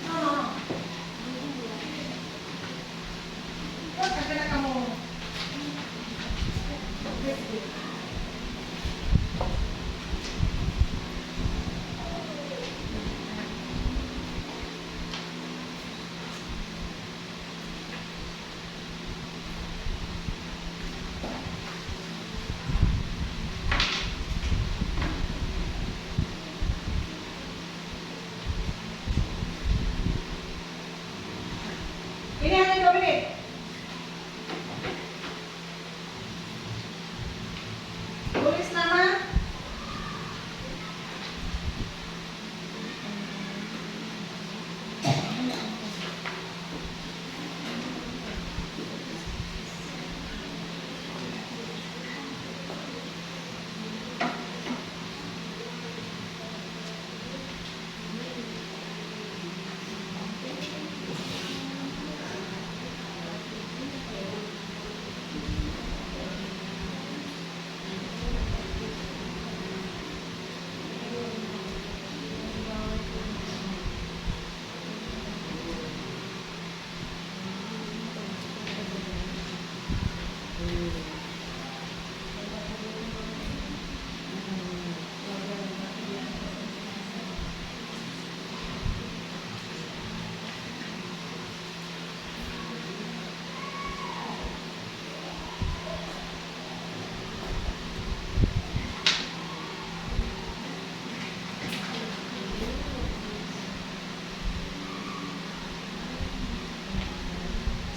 S1: No. Keluarkan pena kamu. Ini hanya 2 menit. Tulis nama.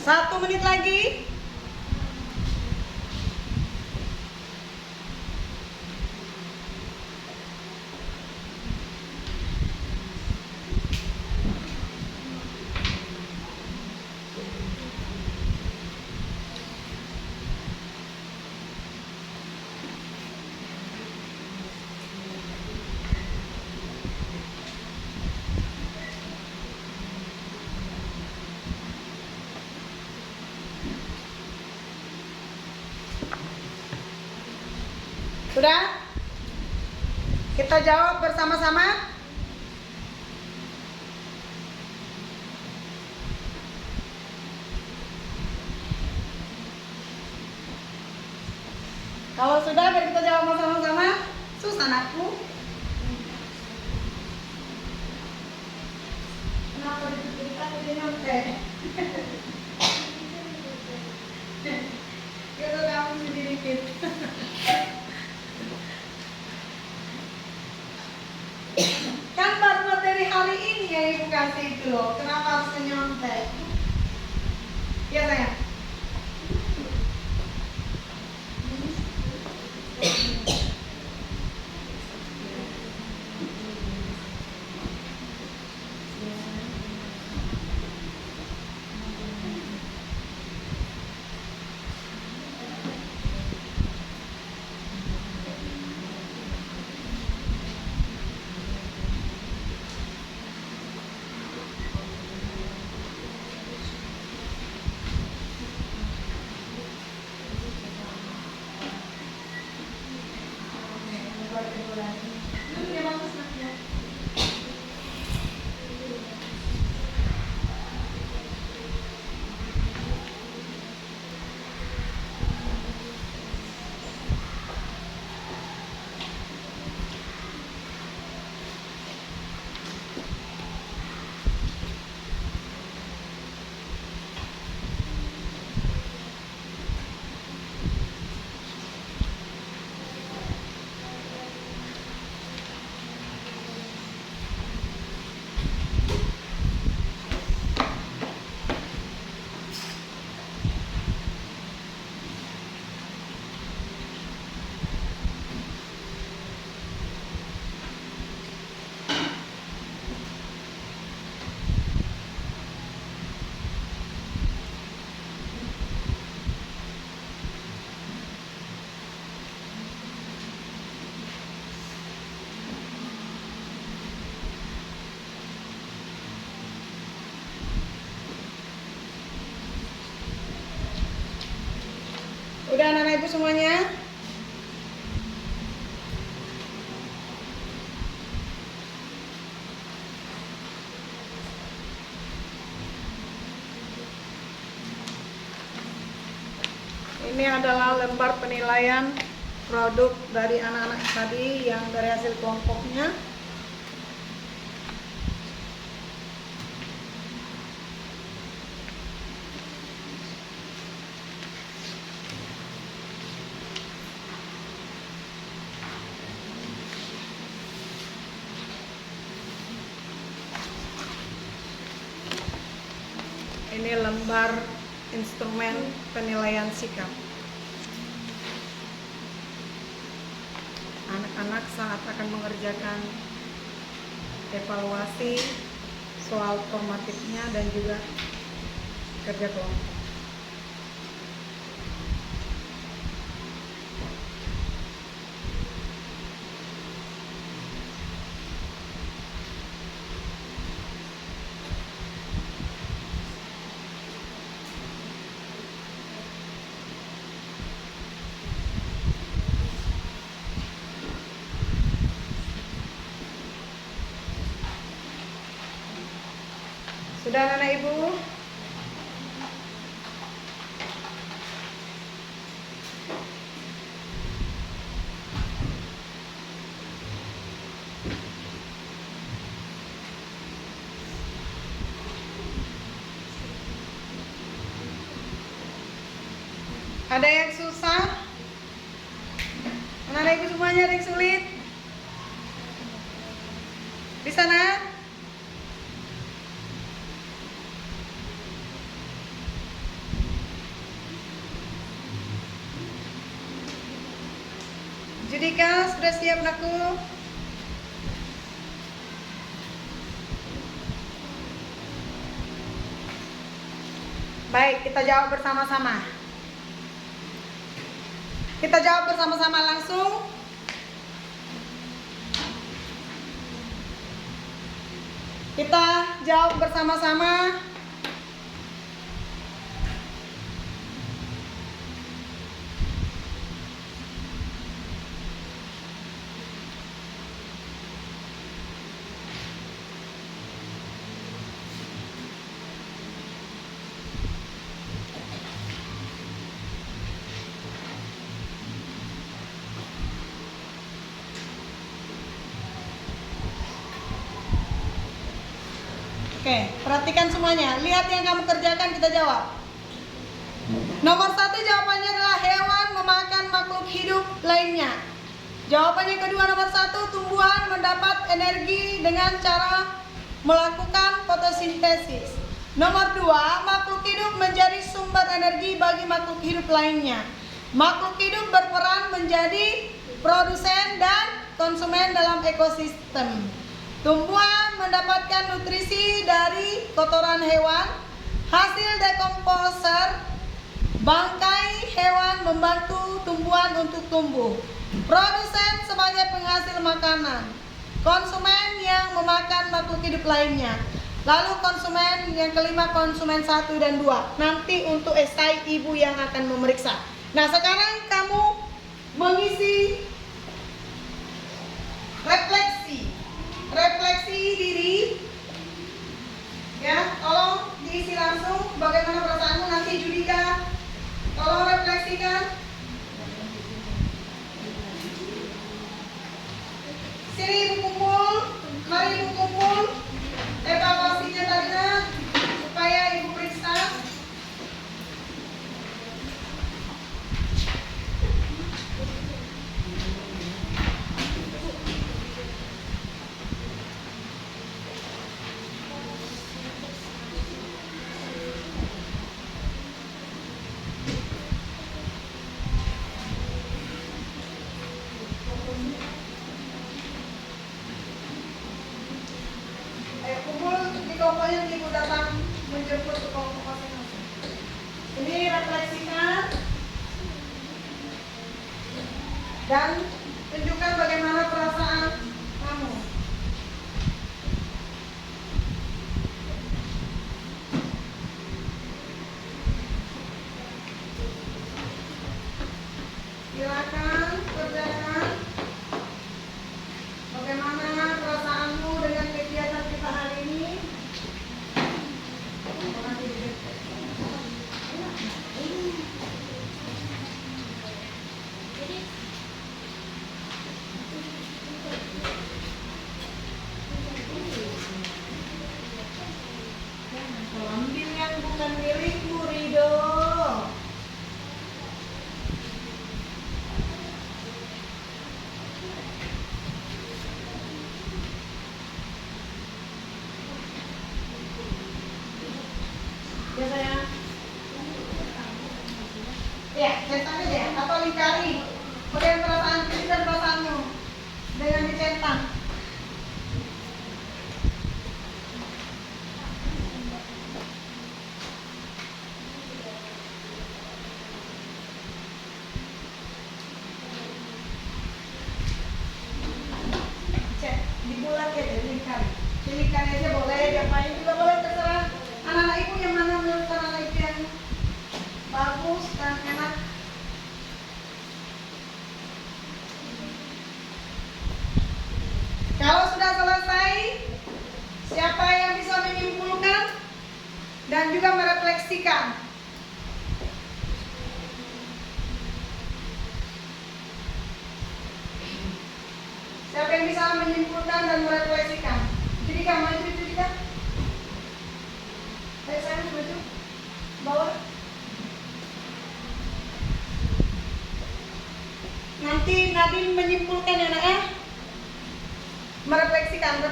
S1: Satu menit lagi. Sudah? Kita jawab bersama-sama. Kalau sudah, biar kita jawab sama-sama. Susah anakku. Kenapa ditutupan ini nyontek? Itu kamu sedikit. Kan baru materi hari ini yang ibu kasih itu loh. Kenapa harus nyontek? Ya sayang. Udah anak-anak ibu semuanya? Ini adalah lembar penilaian produk dari anak-anak tadi yang dari hasil kelompoknya. Ini lembar instrumen penilaian sikap. Anak-anak saat akan mengerjakan evaluasi soal formatifnya dan juga kerja kelompok. Sudah anak ibu? Ada yang susah? Anak-anak ibu semuanya ada yang sulit? Di sana? Judika, sudah siap anakku? Baik, kita jawab bersama-sama. Kita jawab bersama-sama langsung. Kita jawab bersama-sama. Oke, perhatikan semuanya. Lihat yang kamu kerjakan, kita jawab. Nomor 1 jawabannya adalah hewan memakan makhluk hidup lainnya. Jawabannya kedua nomor 1, tumbuhan mendapat energi dengan cara melakukan fotosintesis. Nomor 2, makhluk hidup menjadi sumber energi bagi makhluk hidup lainnya. Makhluk hidup berperan menjadi produsen dan konsumen dalam ekosistem. Tumbuhan mendapatkan nutrisi dari kotoran hewan, hasil dekomposer, bangkai hewan membantu tumbuhan untuk tumbuh. Produsen sebagai penghasil makanan, konsumen yang memakan makhluk hidup lainnya. Lalu konsumen yang kelima, konsumen 1 dan 2. Nanti untuk esai ibu yang akan memeriksa. Nah, sekarang kamu mengisi refleksi diri, ya, tolong diisi langsung. Bagaimana perasaanmu nanti, Judika? Tolong refleksikan. Sini ibu kumpul, mari ibu kumpul. Evaluasinya tadi supaya ibu periksa. Pokoknya ibu datang menjemput ke kelompok masing-masing. Ini refleksikan dan tunjukkan bagaimana perasaan kamu. Silakan kerjakan. Bagaimana perasaanmu dengan kegiatan kita hari ini? Ambil yang bukan milikmu, Rido. Ya sayang. Ya, centang aja ya, atau lingkari. Kemudian perasaan fisik dan perasaanmu dengan dicentang. Cek, dibulat ya, lingkari. Lingkari aja boleh, diapain juga boleh, terserah. Anak-anak ibu yang mana menurut anak ibu yang bagus dan enak. Kalau sudah selesai, siapa yang bisa menyimpulkan dan juga merefleksikan? Siapa yang bisa menyimpulkan dan merefleksikan? Judika, maju Judika. Saya maju. Bawah. Nanti Nadine menyimpulkan ya nak ya. Merefleksikan.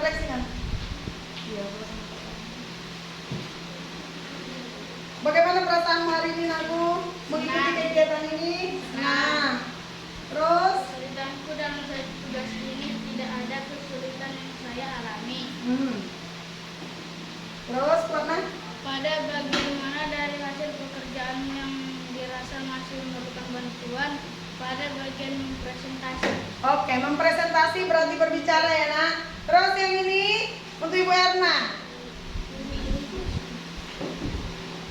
S1: Bagaimana perasaan hari ini aku mengikuti kegiatan ini? Nah, terus
S3: Kesulitanku dalam tugas ini tidak ada kesulitan yang saya alami.
S1: Terus pernah?
S3: Pada bagian mana dari hasil pekerjaan yang dirasa masih memerlukan bantuan? Pada bagian presentasi.
S1: Oke, mempresentasi berarti berbicara ya nak. Terus yang ini untuk Ibu Erna.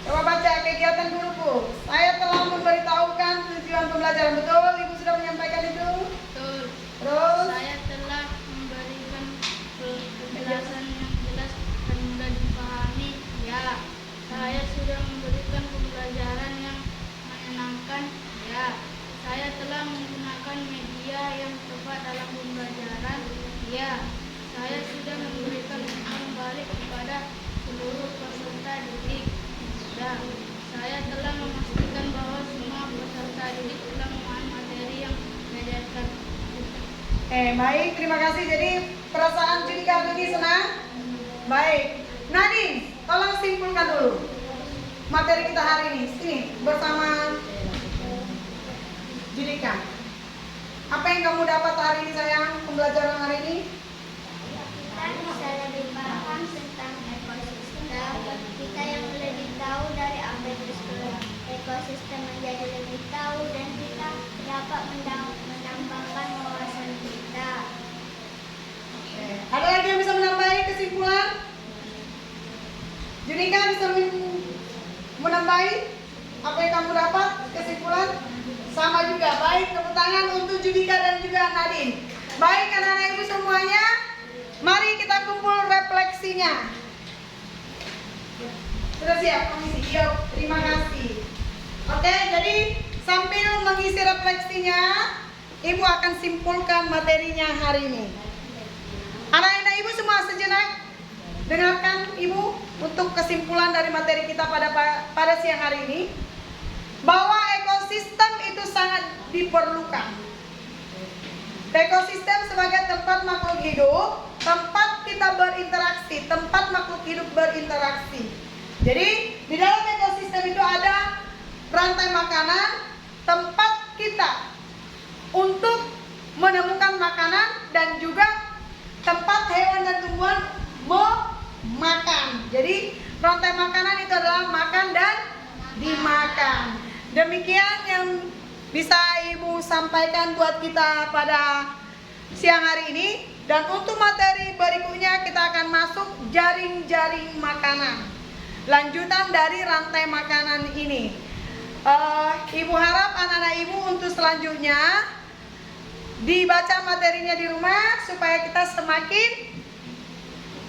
S1: Coba baca kegiatan guruku. Saya telah memberitahukan tujuan pembelajaran. Betul? Ibu sudah menyampaikan itu?
S3: Betul.
S1: Terus?
S3: Saya telah memberikan penjelasan yang jelas dan mudah dipahami. Ya. Saya sudah memberikan pembelajaran yang menyenangkan. Ya. Saya telah menggunakan media yang tepat dalam pembelajaran. Ya. Saya sudah memberikan umpan balik kepada
S1: Oke, baik, terima kasih. Jadi perasaan Judika begini senang? Baik. Nadine, tolong simpulkan dulu materi kita hari ini. Sini bersama Judika. Apa yang kamu dapat hari ini sayang, pembelajaran hari ini?
S2: Kita bisa lebih paham tentang ekosistem. Kita yang lebih tahu dari apa itu ekosistem menjadi lebih tahu, dan kita dapat menambahkan wawasan kita.
S1: Oke. Ada lagi yang bisa menambahi kesimpulan? Junika bisa menambahi apa yang kamu dapat kesimpulan? Sama juga. Baik, tepuk tangan untuk Judika dan juga Nadine. Baik anak-anak ibu semuanya, mari kita kumpul refleksinya. Sudah siap komisi? Yuk, terima kasih. Oke, jadi sambil mengisi refleksinya, ibu akan simpulkan materinya hari ini. Anak-anak ibu semua sejenak dengarkan ibu untuk kesimpulan dari materi kita pada siang hari ini, bahwa ekosistem itu sangat diperlukan. Ekosistem sebagai tempat makhluk hidup, tempat kita berinteraksi, tempat makhluk hidup berinteraksi. Jadi di dalam ekosistem itu ada rantai makanan, tempat kita untuk menemukan makanan, dan juga tempat hewan dan tumbuhan memakan. Jadi rantai makanan itu adalah makan dan dimakan. Demikian yang bisa ibu sampaikan buat kita pada siang hari ini. Dan untuk materi berikutnya kita akan masuk jaring-jaring makanan, lanjutan dari rantai makanan ini. Ibu harap anak-anak ibu untuk selanjutnya dibaca materinya di rumah supaya kita semakin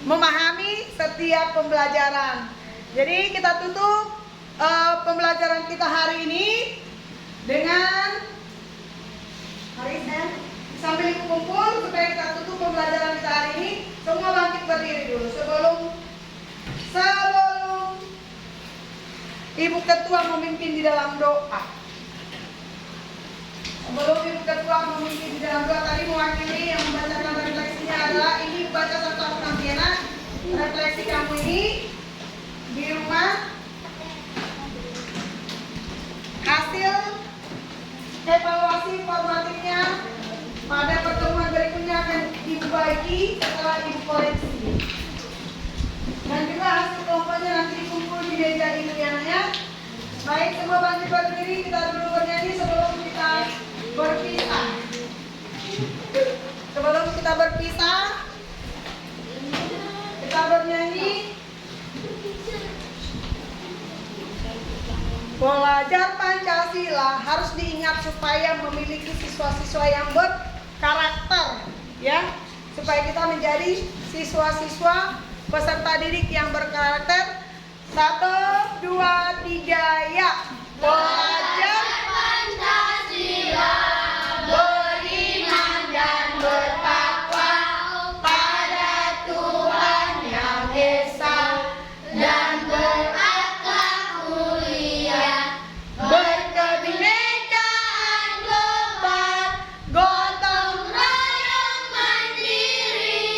S1: memahami setiap pembelajaran. Jadi kita tutup pembelajaran kita hari ini dengan sambil ibu kumpul supaya kita tutup pembelajaran kita hari ini. Semua bangkit berdiri dulu sebelum ibu ketua memimpin di dalam doa. Sebelum ibu ketua memimpin di dalam doa, tadi mewakili yang membacakan refleksinya adalah ini, baca satu-satu nanti ya nak. Refleksi kamu ini di rumah, hasil evaluasi formatifnya pada pertemuan berikutnya akan ibu bagi setelah ibu koreksi. Dan juga hasil kelompoknya nanti dikumpul di meja ini ya. Baik, semua bangkit berdiri, kita dulu bernyanyi sebelum kita berpisah. Sebelum kita berpisah, kita bernyanyi. Belajar Pancasila harus diingat supaya memiliki siswa-siswa yang berkarakter, ya, supaya kita menjadi siswa-siswa peserta didik yang berkarakter. 1, 2, 3, ya. Belajar Pancasila, beriman dan bertakwa pada Tuhan Yang Esa, dan berakhlak mulia, berkebinekaan global, gotong royong mandiri,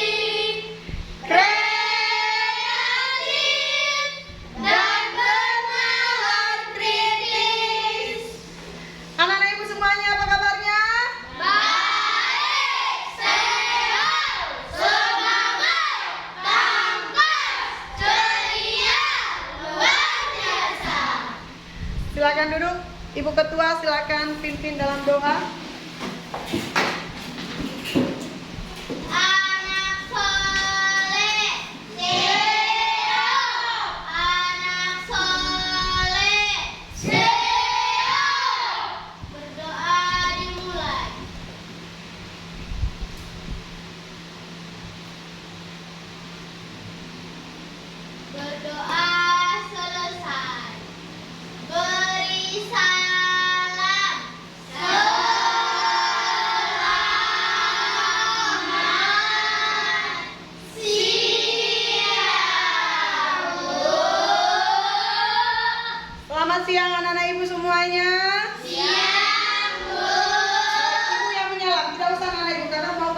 S1: kreatif dan bernalar kritis. Anak-anak ibu semuanya apa kabarnya?
S2: Baik, sehat, semangat, tangkas, ceria, luar biasa.
S1: Silakan duduk. Ibu ketua silakan pimpin dalam doa.
S2: Anak soleh, seo. Anak soleh, seo. Berdoa dimulai. Berdoa selesai. Beri salam. Selamat siang.
S1: Selamat siang anak-anak ibu semuanya.
S2: Siang, Bu.
S1: Ibu yang menyalam, tidak usah anak ibu karena mau